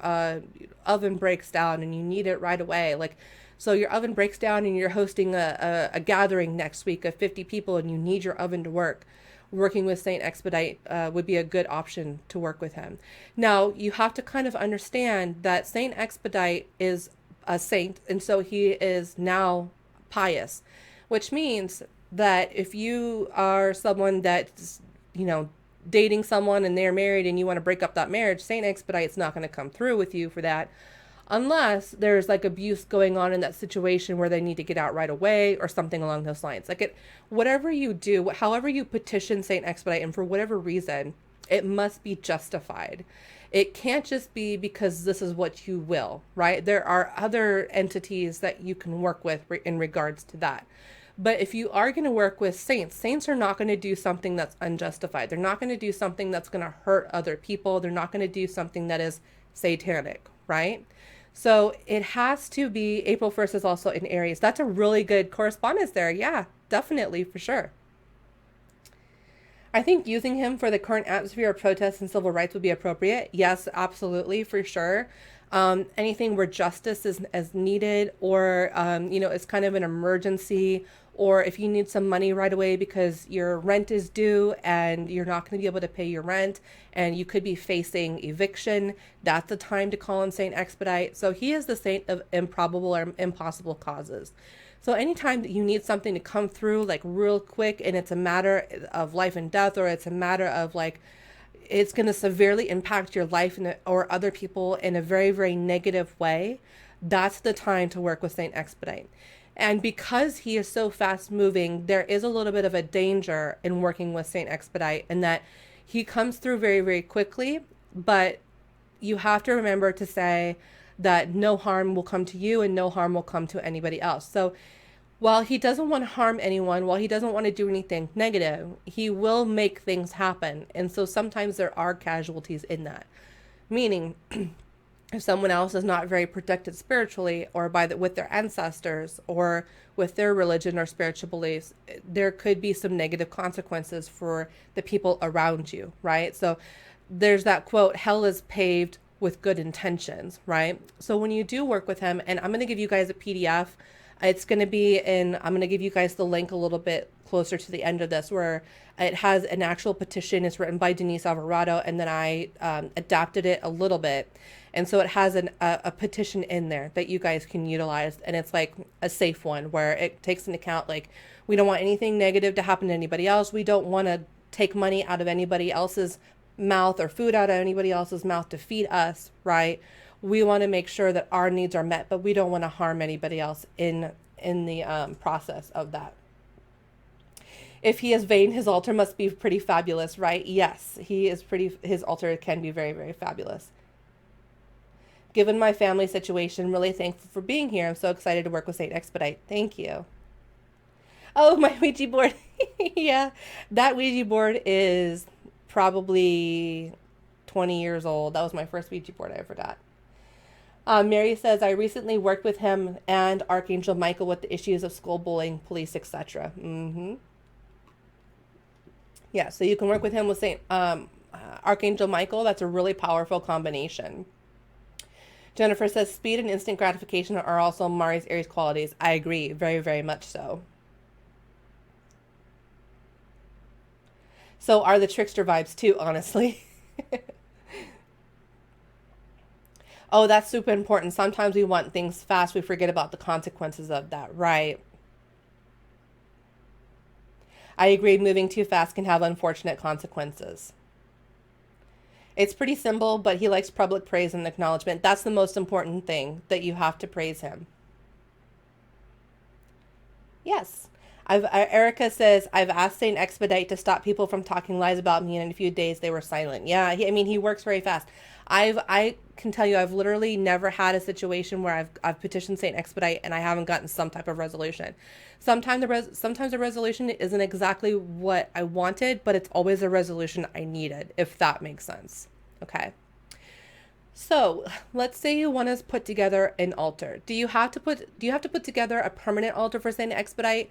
oven breaks down and you need it right away, like so your oven breaks down and you're hosting a gathering next week of 50 people and you need your oven to work, working with Saint Expedite would be a good option to work with him. Now, you have to kind of understand that Saint Expedite is a saint, and so he is now pious. which means that if you are someone that's, you know, dating someone and they're married and you want to break up that marriage, Saint Expedite's not going to come through with you for that, unless there's like abuse going on in that situation where they need to get out right away or something along those lines. Like it, whatever you do, however you petition Saint Expedite, and for whatever reason, it must be justified. It can't just be because this is what you will, right? There are other entities that you can work with in regards to that. But if you are going to work with saints, saints are not going to do something that's unjustified. They're not going to do something that's going to hurt other people. They're not going to do something that is satanic, right? So it has to be, April 1st is also in Aries. That's a really good correspondence there. Yeah, definitely, for sure. I think using him for the current atmosphere of protests and civil rights would be appropriate. Yes, absolutely, for sure. Anything where justice is needed, or, it's kind of an emergency, or if you need some money right away because your rent is due and you're not going to be able to pay your rent and you could be facing eviction, that's the time to call on Saint Expedite. So he is the saint of improbable or impossible causes. So anytime that you need something to come through like real quick and it's a matter of life and death, or it's a matter of like, it's going to severely impact your life or other people in a very, very negative way, that's the time to work with Saint Expedite. And because he is so fast moving, there is a little bit of a danger in working with Saint Expedite, in that he comes through very, very quickly, but you have to remember to say that no harm will come to you and no harm will come to anybody else. So while he doesn't want to harm anyone, while he doesn't want to do anything negative, he will make things happen. And so sometimes there are casualties in that. Meaning, if someone else is not very protected spiritually, or with their ancestors, or with their religion or spiritual beliefs, there could be some negative consequences for the people around you, right? So there's that quote, hell is paved with good intentions, right? So when you do work with him, and I'm going to give you guys a PDF, it's going to be I'm going to give you guys the link a little bit closer to the end of this, where it has an actual petition. It's written by Denise Alvarado, and then I adapted it a little bit. And so it has a petition in there that you guys can utilize. And it's like a safe one where it takes into account, like, we don't want anything negative to happen to anybody else. We don't want to take money out of anybody else's mouth or food out of anybody else's mouth to feed us, right? We want to make sure that our needs are met, but we don't want to harm anybody else in the process of that. If he is vain, his altar must be pretty fabulous, right? Yes, his altar can be very, very fabulous. Given my family situation, really thankful for being here. I'm so excited to work with Saint Expedite. Thank you. Oh, my Ouija board. Yeah, that Ouija board is probably 20 years old. That was my first Ouija board I ever got. Mary says, I recently worked with him and Archangel Michael with the issues of school bullying, police, etc. Yeah, so you can work with him with Archangel Michael. That's a really powerful combination. Jennifer says, speed and instant gratification are also Mars Aries qualities. I agree, very, very much so. So are the trickster vibes too, honestly. Oh, that's super important. Sometimes we want things fast. We forget about the consequences of that, right? I agree, moving too fast can have unfortunate consequences. It's pretty simple, but he likes public praise and acknowledgement. That's the most important thing, that you have to praise him. Yes. Erica says, I've asked Saint Expedite to stop people from talking lies about me, and in a few days they were silent. Yeah, he works very fast. I can tell you, I've literally never had a situation where I've petitioned Saint Expedite and I haven't gotten some type of resolution. Sometimes the resolution isn't exactly what I wanted, but it's always a resolution I needed, if that makes sense. Okay. So let's say you want to put together an altar. Do you have to put together a permanent altar for Saint Expedite?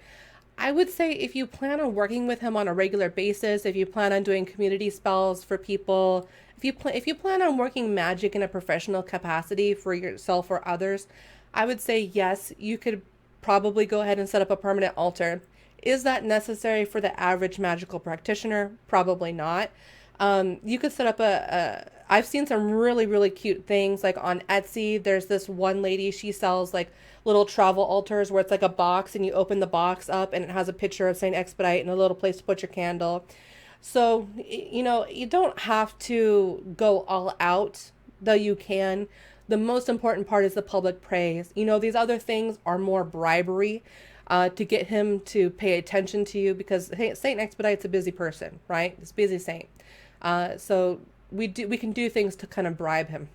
I would say if you plan on working with him on a regular basis, if you plan on doing community spells for people, if you plan on working magic in a professional capacity for yourself or others, I would say yes, you could probably go ahead and set up a permanent altar. Is that necessary for the average magical practitioner? Probably not. You could set up I've seen some really, really cute things like on Etsy. There's this one lady, she sells like little travel altars where it's like a box and you open the box up and it has a picture of Saint Expedite and a little place to put your candle. So, you don't have to go all out, though you can. The most important part is the public praise. These other things are more bribery to get him to pay attention to you because Saint Expedite's a busy person, right? It's a busy saint. So we can do things to kind of bribe him.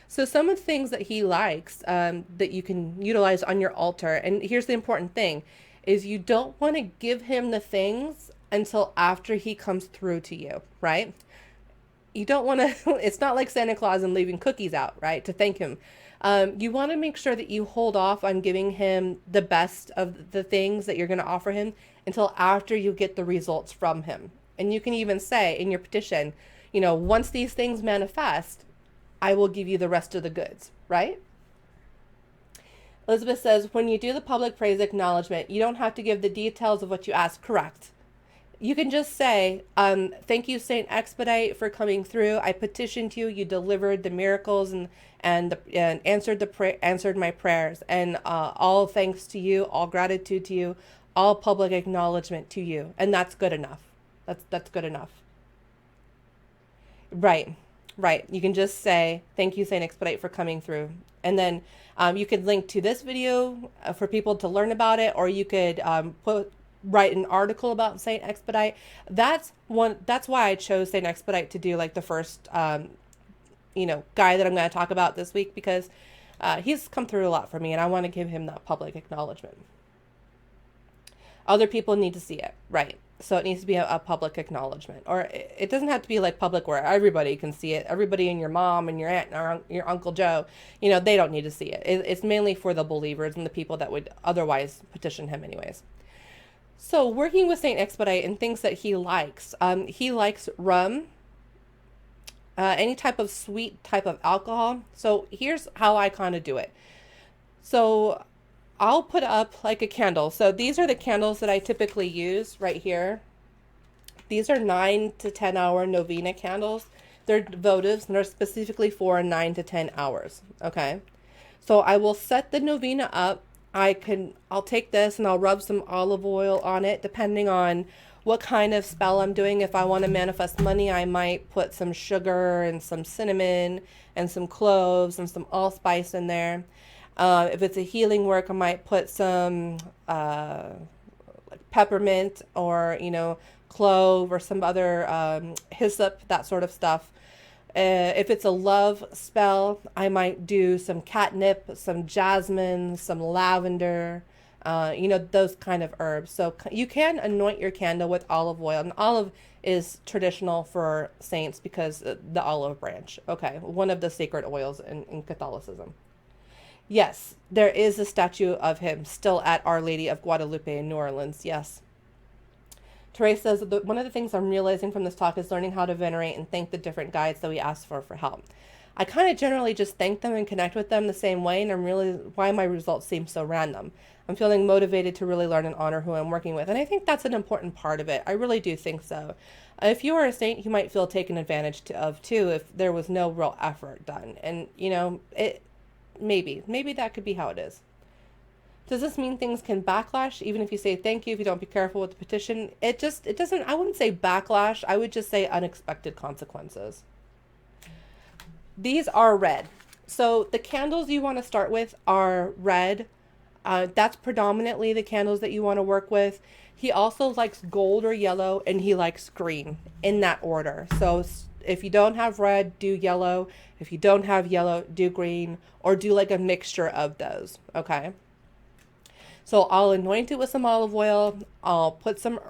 So some of the things that he likes that you can utilize on your altar, and here's the important thing, is you don't want to give him the things until after he comes through to you, right? You don't want to, it's not like Santa Claus and leaving cookies out, right, to thank him. You want to make sure that you hold off on giving him the best of the things that you're going to offer him until after you get the results from him. And you can even say in your petition, once these things manifest, I will give you the rest of the goods, right? Elizabeth says, when you do the public praise acknowledgement, you don't have to give the details of what you ask. Correct. You can just say, thank you, Saint Expedite, for coming through. I petitioned you. You delivered the miracles and answered my prayers. And all thanks to you, all gratitude to you, all public acknowledgement to you. And that's good enough. That's good enough. Right. You can just say, thank you, Saint Expedite, for coming through. And then you could link to this video for people to learn about it, or you could write an article about Saint Expedite. That's why I chose Saint Expedite to do like the first guy that I'm going to talk about this week, because he's come through a lot for me and I want to give him that public acknowledgement. Other people need to see it, right? So it needs to be a public acknowledgement, or it doesn't have to be like public where everybody can see it. Everybody and your mom and your aunt and your Uncle Joe, they don't need to see it. It's mainly for the believers and the people that would otherwise petition him anyways. So working with Saint Expedite and things that he likes rum, any type of sweet type of alcohol. So here's how I kind of do it. So I'll put up like a candle. So these are the candles that I typically use right here. These are 9 to 10 hour novena candles. They're votives and they're specifically for 9 to 10 hours. Okay. So I will set the novena up. I'll take this and I'll rub some olive oil on it, depending on what kind of spell I'm doing. If I want to manifest money, I might put some sugar and some cinnamon and some cloves and some allspice in there. If it's a healing work, I might put some like peppermint or, clove or some other hyssop, that sort of stuff. If it's a love spell, I might do some catnip, some jasmine, some lavender, those kind of herbs. So you can anoint your candle with olive oil. And olive is traditional for saints because the olive branch. Okay, one of the sacred oils in Catholicism. Yes, there is a statue of him still at Our Lady of Guadalupe in New Orleans. Yes. Therese says, one of the things I'm realizing from this talk is learning how to venerate and thank the different guides that we ask for help. I kind of generally just thank them and connect with them the same way, and I'm really why my results seem so random. I'm feeling motivated to really learn and honor who I'm working with, and I think that's an important part of it. I really do think so. If you are a saint, you might feel taken advantage of too if there was no real effort done, and maybe that could be how it is. Does this mean things can backlash even if you say thank you, if you don't be careful with the petition? It doesn't, I wouldn't say backlash. I would just say unexpected consequences. These are red. So the candles you want to start with are red. That's predominantly the candles that you want to work with. He also likes gold or yellow, and he likes green in that order. So if you don't have red, do yellow. If you don't have yellow, do green, or do like a mixture of those. Okay. So I'll anoint it with some olive oil. I'll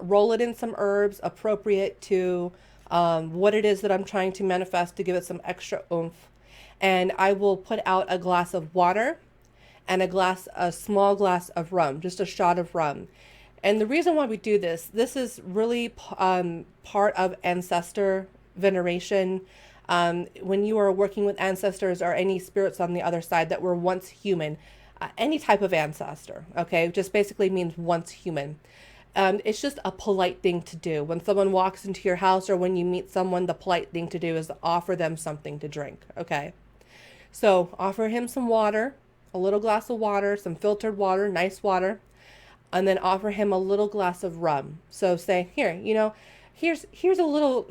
roll it in some herbs appropriate to what it is that I'm trying to manifest to give it some extra oomph. And I will put out a glass of water and a small glass of rum, just a shot of rum. And the reason why we do this is really part of ancestor veneration. When you are working with ancestors or any spirits on the other side that were once human, any type of ancestor, okay, just basically means once human. It's just a polite thing to do. When someone walks into your house or when you meet someone, the polite thing to do is to offer them something to drink. Okay. So offer him some water, a little glass of water, some filtered water, nice water, and then offer him a little glass of rum. So say, here, here's a little,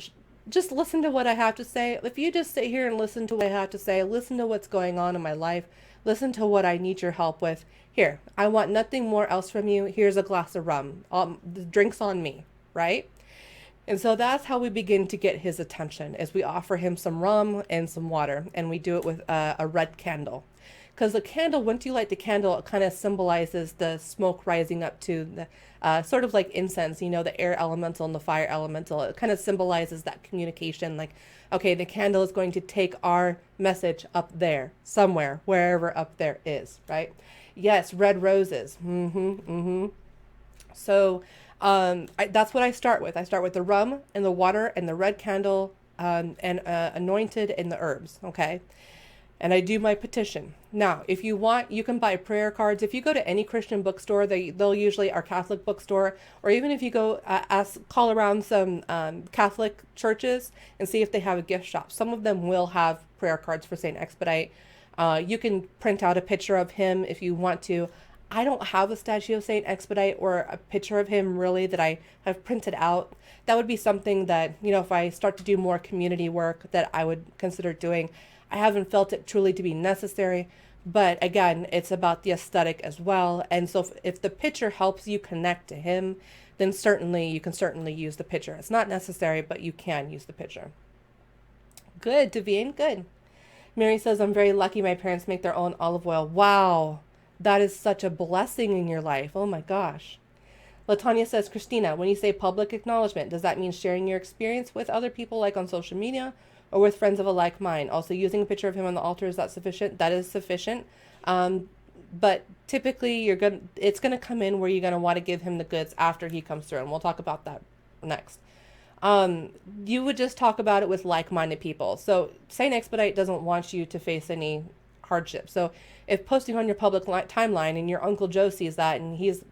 just listen to what I have to say. If you just sit here and listen to what I have to say, listen to what's going on in my life, listen to what I need your help with. Here, I want nothing more else from you. Here's a glass of rum. The drink's on me, right? And so that's how we begin to get his attention, is we offer him some rum and some water, and we do it with a red candle. Because the candle, once you light the candle, it kind of symbolizes the smoke rising up to the sort of like incense, the air elemental and the fire elemental. It kind of symbolizes that communication, like, okay, the candle is going to take our message up there, somewhere, wherever up there is, right? Yes, red roses. So that's what I start with. I start with the rum and the water and the red candle and anointed in the herbs, okay? And I do my petition. Now, if you want, you can buy prayer cards. If you go to any Christian bookstore, they'll usually, our Catholic bookstore, or even if you go call around some Catholic churches and see if they have a gift shop. Some of them will have prayer cards for Saint Expedite. You can print out a picture of him if you want to. I don't have a statue of Saint Expedite or a picture of him really that I have printed out. That would be something that, if I start to do more community work, that I would consider doing. I haven't felt it truly to be necessary, but again, it's about the aesthetic as well. And so if the picture helps you connect to him, then you can certainly use the picture. It's not necessary, but you can use the picture. Good, Devine, good. Mary says, I'm very lucky my parents make their own olive oil. Wow, that is such a blessing in your life. Oh my gosh. Latanya says, Christina, when you say public acknowledgement, does that mean sharing your experience with other people, like on social media, or with friends of a like mind? Also, using a picture of him on the altar, is that sufficient? That is sufficient. But typically, it's going to come in where you're going to want to give him the goods after he comes through, and we'll talk about that next. You would just talk about it with like-minded people. So Saint Expedite doesn't want you to face any hardship. So if posting on your public timeline and your Uncle Joe sees that and he's,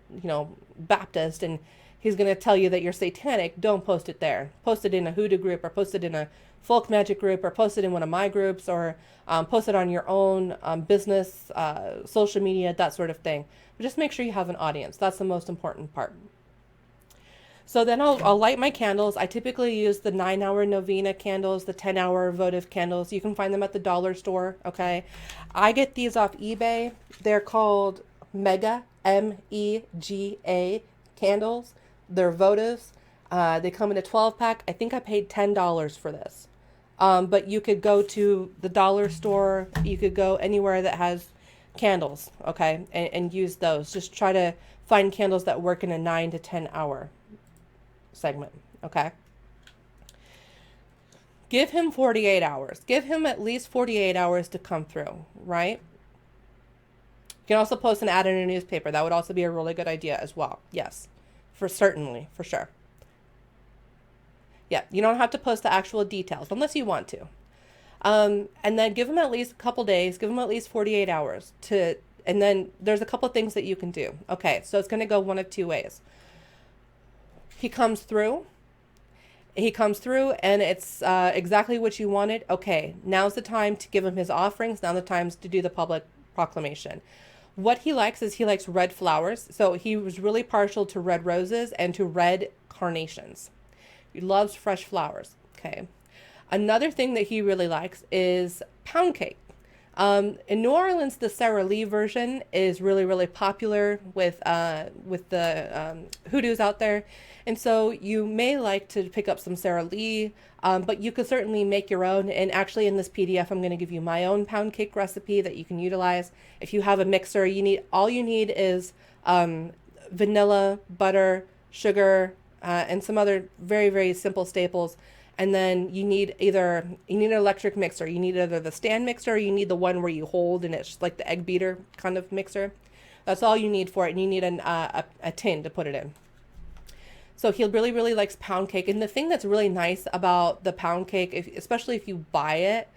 Baptist and he's going to tell you that you're satanic, don't post it there. Post it in a hoodoo group, or post it in a folk magic group, or post it in one of my groups, or post it on your own business, social media, that sort of thing. But just make sure you have an audience. That's the most important part. So then I'll light my candles. I typically use the 9-hour novena candles, the 10-hour votive candles. You can find them at the dollar store, okay? I get these off eBay. They're called Mega, MEGA candles. They're votives. They come in a 12-pack. I think I paid $10 for this. But you could go to the dollar store. You could go anywhere that has candles, okay, and use those. Just try to find candles that work in a 9 to 10 hour segment, okay? Give him 48 hours. Give him at least 48 hours to come through, right? You can also post an ad in a newspaper. That would also be a really good idea as well. Yes, for sure. Yeah, you don't have to post the actual details unless you want to. And then give him at least a couple days. Give him at least 48 hours and then there's a couple things that you can do. Okay, so it's going to go one of two ways. He comes through and it's exactly what you wanted. Okay, now's the time to give him his offerings. Now's the time to do the public proclamation. What he likes is he likes red flowers. So he was really partial to red roses and to red carnations. He loves fresh flowers. Okay. Another thing that he really likes is pound cake. In New Orleans, the Sara Lee version is really, really popular with the hoodoos out there. And so you may like to pick up some Sara Lee, but you could certainly make your own. And actually in this PDF, I'm going to give you my own pound cake recipe that you can utilize. If you have a mixer, all you need is vanilla, butter, sugar, and some other very, very simple staples. And then you need an electric mixer. You need either the stand mixer or you need the one where you hold and it's like the egg beater kind of mixer. That's all you need for it. And you need a tin to put it in. So he really, really likes pound cake. And the thing that's really nice about the pound cake, especially if you buy it,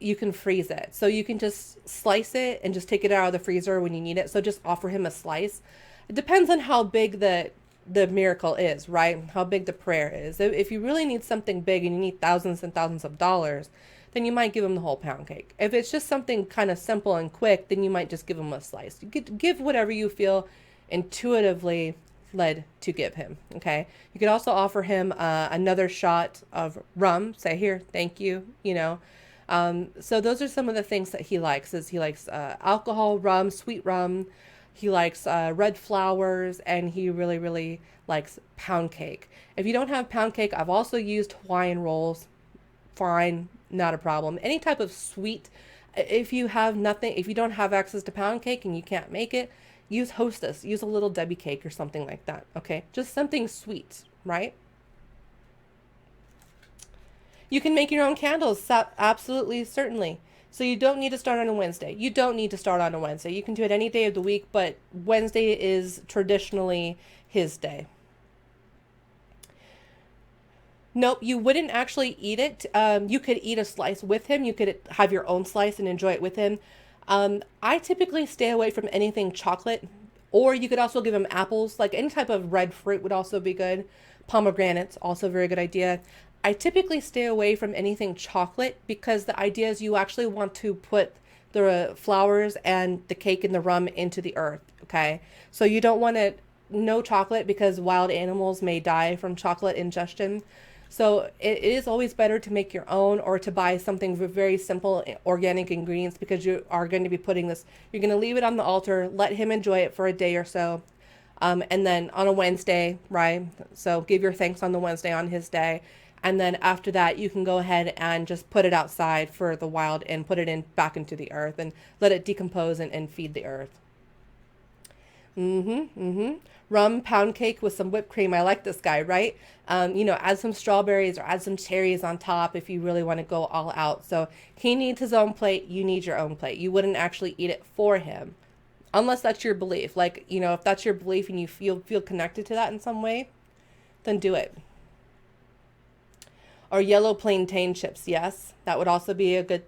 you can freeze it. So you can just slice it and just take it out of the freezer when you need it. So just offer him a slice. It depends on how big the the miracle is, right? How big the prayer is. If you really need something big and you need thousands and thousands of dollars, then you might give him the whole pound cake. If it's just something kind of simple and quick, then you might just give him a slice. You could give whatever you feel intuitively led to give him. Okay. You could also offer him another shot of rum. Say, here, thank you. You know. So those are some of the things that he likes. Is he likes alcohol, rum, sweet rum. He likes red flowers, and he really, really likes pound cake. If you don't have pound cake, I've also used Hawaiian rolls. Fine, not a problem. Any type of sweet. If you have nothing, if you don't have access to pound cake and you can't make it, use Hostess. Use a little Debbie cake or something like that. Okay, just something sweet, right? You can make your own candles, absolutely, certainly. So you don't need to start on a Wednesday. You don't need to start on a Wednesday. You can do it any day of the week, but Wednesday is traditionally his day. Nope, you wouldn't actually eat it. You could eat a slice with him. You could have your own slice and enjoy it with him. I typically stay away from anything chocolate, or you could also give him apples. Like any type of red fruit would also be good. Pomegranates, also a very good idea. I typically stay away from anything chocolate because the idea is you actually want to put the flowers and the cake and the rum into the earth, okay? So you don't want it, no chocolate, because wild animals may die from chocolate ingestion. So it is always better to make your own or to buy something with very simple organic ingredients, because you are going to be putting this, you're going to leave it on the altar, let him enjoy it for a day or so. And then on a Wednesday, right? So give your thanks on the Wednesday on his day. And then after that, you can go ahead and just put it outside for the wild and put it in back into the earth and let it decompose and feed the earth. Rum pound cake with some whipped cream. I like this guy, right? Add some strawberries or add some cherries on top if you really want to go all out. So he needs his own plate. You need your own plate. You wouldn't actually eat it for him unless that's your belief. Like, if that's your belief and you feel connected to that in some way, then do it. Or yellow plantain chips. Yes, that would also be a good,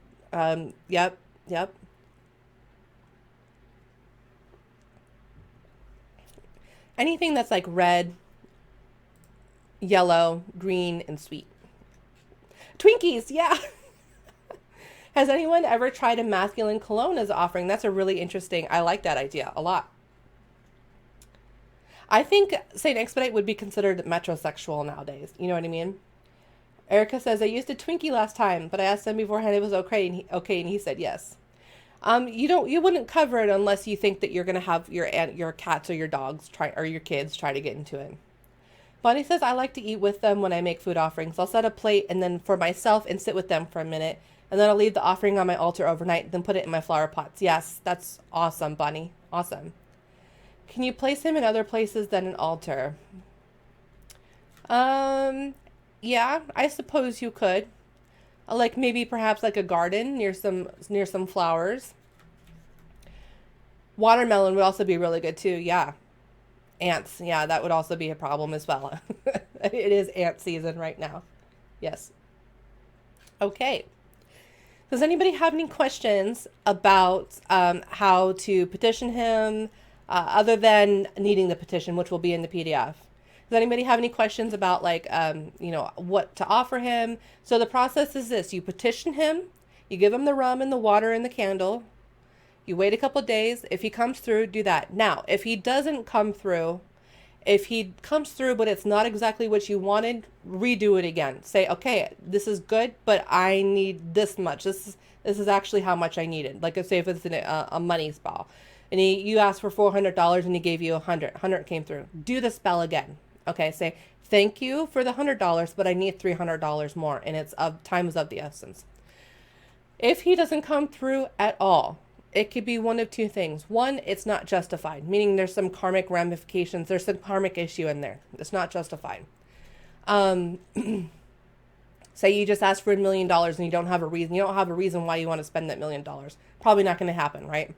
yep. Anything that's like red, yellow, green, and sweet. Twinkies, yeah. Has anyone ever tried a masculine cologne as an offering? That's a really interesting, I like that idea a lot. I think St. Expedite would be considered metrosexual nowadays. You know what I mean? Erica says, I used a Twinkie last time, but I asked him beforehand if it was okay, and he said yes. You wouldn't cover it unless you think that you're gonna have your cats or your dogs or your kids try to get into it. Bonnie says, I like to eat with them when I make food offerings. I'll set a plate and then for myself and sit with them for a minute, and then I'll leave the offering on my altar overnight, then put it in my flower pots. Yes, that's awesome, Bonnie. Awesome. Can you place him in other places than an altar? Yeah, I suppose you could. Like maybe perhaps like a garden near some flowers. Watermelon would also be really good too. Yeah. Ants. Yeah, that would also be a problem as well. It is ant season right now. Yes. Okay. Does anybody have any questions about how to petition him other than needing the petition, which will be in the PDF? Does anybody have any questions about what to offer him? So the process is this. You petition him. You give him the rum and the water and the candle. You wait a couple of days. If he comes through, do that. Now, if he doesn't come through, but it's not exactly what you wanted, redo it again. Say, okay, this is good, but I need this much. This is actually how much I needed. Like, say if it's a money spell, and you asked for $400 and he gave you $100. $100 came through. Do the spell again. Okay, say, thank you for the $100, but I need $300 more, and time is of the essence. If he doesn't come through at all, it could be one of two things. One, it's not justified, meaning there's some karmic ramifications. There's some karmic issue in there. It's not justified. Say you just asked for $1 million and you don't have a reason. You don't have a reason why you want to spend that $1 million. Probably not going to happen, right?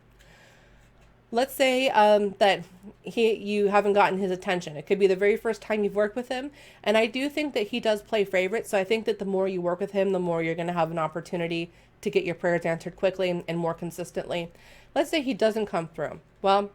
Let's say that you haven't gotten his attention. It could be the very first time you've worked with him. And I do think that he does play favorites. So I think that the more you work with him, the more you're going to have an opportunity to get your prayers answered quickly and more consistently. Let's say he doesn't come through. Well,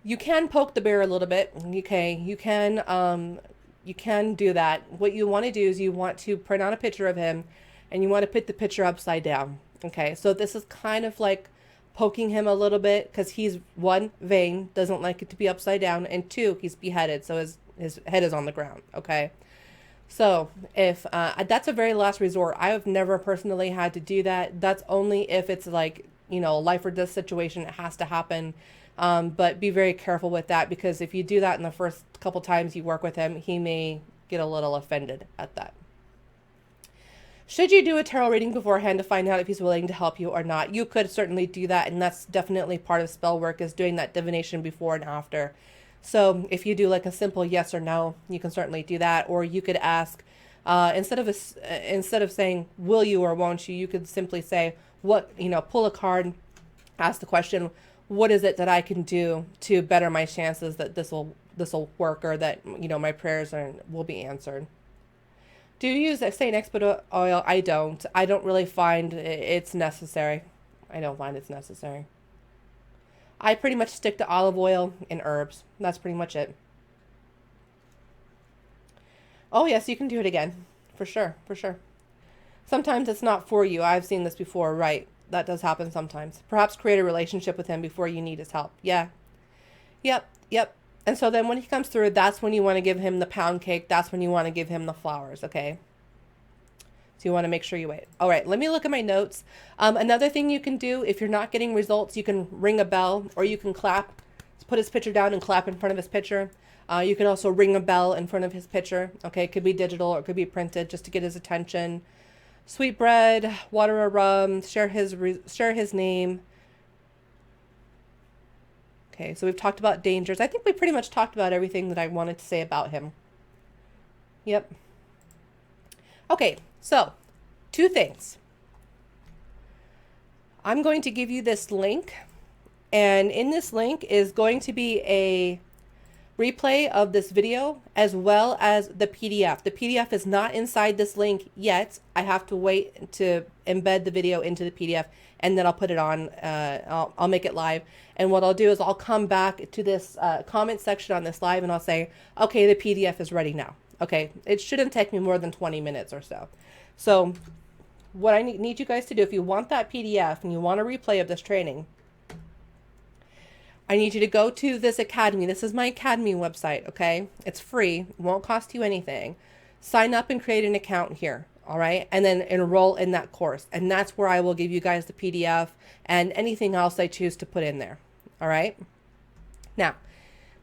You can poke the bear a little bit. Okay, you can do that. What you want to do is you want to print out a picture of him and you want to put the picture upside down. Okay, so this is kind of like poking him a little bit because he's one, vain, doesn't like it to be upside down, and two, he's beheaded, so his head is on the ground. Okay, so if that's a very last resort. I have never personally had to do that. That's only if it's like, you know, life or death situation. It has to happen. But be very careful with that, because if you do that in the first couple times you work with him, he may get a little offended at that. Should you do a tarot reading beforehand to find out if he's willing to help you or not? You could certainly do that, and that's definitely part of spell work, is doing that divination before and after. So if you do like a simple yes or no, you can certainly do that. Or you could ask, instead of saying will you or won't you, you could simply say what, you know, pull a card, ask the question, what is it that I can do to better my chances that this will work, or that, you know, my prayers will be answered. Do you use St. Expedite oil? I don't. I don't really find it's necessary. I don't find it's necessary. I pretty much stick to olive oil and herbs. That's pretty much it. Oh, yes, you can do it again. For sure, for sure. Sometimes it's not for you. I've seen this before, right? That does happen sometimes. Perhaps create a relationship with him before you need his help. Yeah. Yep, yep. And so then when he comes through, that's when you want to give him the pound cake. That's when you want to give him the flowers, okay? So you want to make sure you wait. All right, let me look at my notes. Another thing you can do, if you're not getting results, you can ring a bell, or you can clap. Just put his picture down and clap in front of his picture. You can also ring a bell in front of his picture. Okay, it could be digital or it could be printed, just to get his attention. Sweet bread, water or rum, share his name. Okay, so we've talked about dangers. I think we pretty much talked about everything that I wanted to say about him. Yep. Okay, so 2 things. I'm going to give you this link, and in this link is going to be a replay of this video as well as the PDF. The PDF is not inside this link yet. I have to wait to embed the video into the PDF, and then I'll put it on, I'll make it live. And what I'll do is I'll come back to this comment section on this live, and I'll say, okay, the PDF is ready now. Okay, it shouldn't take me more than 20 minutes or so. So what I need you guys to do, if you want that PDF and you want a replay of this training, I need you to go to this academy. This is my academy website, okay? It's free. It won't cost you anything. Sign up and create an account here, all right? And then enroll in that course. And that's where I will give you guys the PDF and anything else I choose to put in there, all right? Now,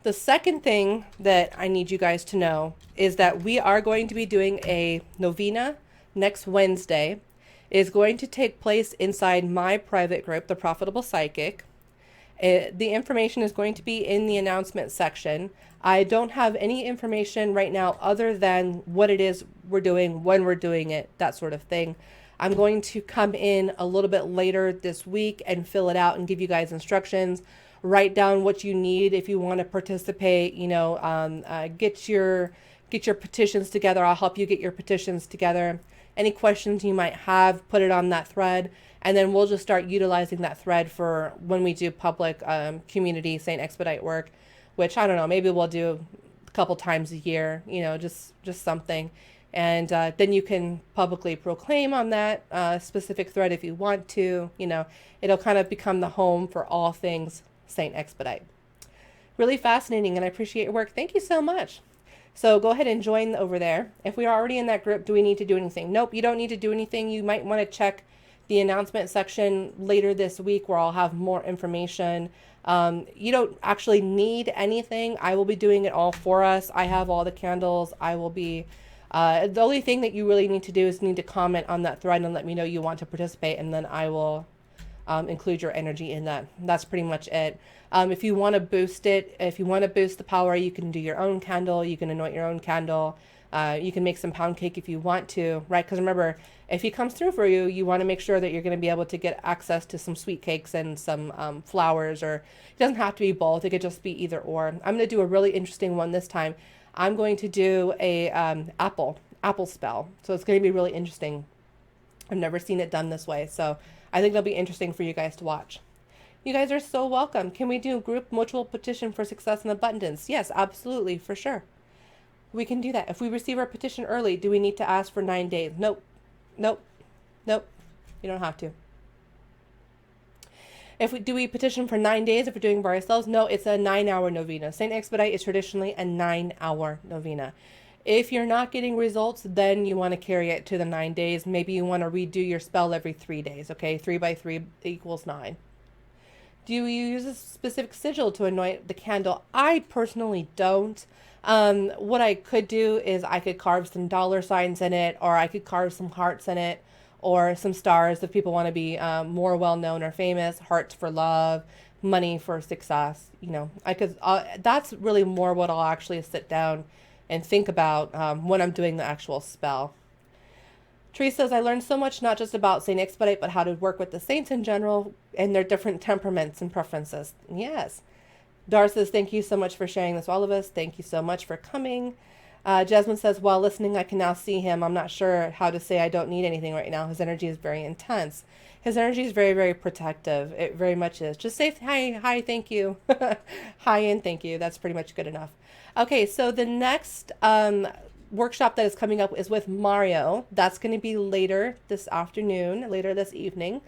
the second thing that I need you guys to know is that we are going to be doing a novena next Wednesday. It is going to take place inside my private group, The Profitable Psychic. The information is going to be in the announcement section. I don't have any information right now other than what it is we're doing, when we're doing it, that sort of thing. I'm going to come in a little bit later this week and fill it out and give you guys instructions. Write down what you need if you want to participate. You know, get your petitions together. I'll help you get your petitions together. Any questions you might have, put it on that thread. And then we'll just start utilizing that thread for when we do public community St. Expedite work, which I don't know, maybe we'll do a couple times a year, you know, just something. And then you can publicly proclaim on that specific thread if you want to. You know, it'll kind of become the home for all things St. Expedite. Really fascinating, and I appreciate your work. Thank you so much. So go ahead and join over there. If we are already in that group, do we need to do anything? Nope, you don't need to do anything. You might want to check the announcement section later this week where I'll have more information. You don't actually need anything. I will be doing it all for us. I have all the candles. I will be, the only thing that you really need to do is need to comment on that thread and let me know you want to participate, and then I will include your energy in that. That's pretty much it. If you want to boost it, if you want to boost the power, you can do your own candle. You can anoint your own candle. You can make some pound cake if you want to, right? Because remember, if he comes through for you, you want to make sure that you're going to be able to get access to some sweet cakes and some flowers, or it doesn't have to be both. It could just be either or. I'm going to do a really interesting one this time. I'm going to do a apple spell. So it's going to be really interesting. I've never seen it done this way. So I think it'll be interesting for you guys to watch. You guys are so welcome. Can we do a group mutual petition for success in abundance? Yes, absolutely, for sure. We can do that. If we receive our petition early, do we need to ask for 9 days? Nope. Nope. Nope. You don't have to. If we do we petition for 9 days if we're doing it by ourselves? No, it's a 9-hour novena. Saint Expedite is traditionally a 9-hour novena. If you're not getting results, then you want to carry it to the 9 days. Maybe you want to redo your spell every 3 days. Okay, 3 by 3 equals 9. Do you use a specific sigil to anoint the candle? I personally don't. What I could do is I could carve some dollar signs in it, or I could carve some hearts in it, or some stars if people want to be more well known or famous. Hearts for love, money for success. You know, I could. That's really more what I'll actually sit down and think about when I'm doing the actual spell. Teresa says, I learned so much not just about St. Expedite, but how to work with the saints in general and their different temperaments and preferences. Yes. Dar says, thank you so much for sharing this with all of us. Thank you so much for coming. Jasmine says, while listening, I can now see him. I'm not sure how to say I don't need anything right now. His energy is very intense. His energy is very, very protective. It very much is. Just say hi, thank you. Hi and thank you. That's pretty much good enough. Okay, so the next workshop that is coming up is with Mario. That's going to be later this afternoon, later this evening.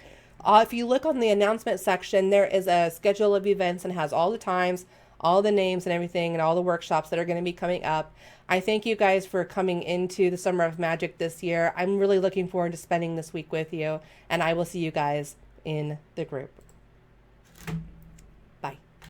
If you look on the announcement section, there is a schedule of events and has all the times, all the names and everything, and all the workshops that are going to be coming up. I thank you guys for coming into the Summer of Magic this year. I'm really looking forward to spending this week with you, and I will see you guys in the group.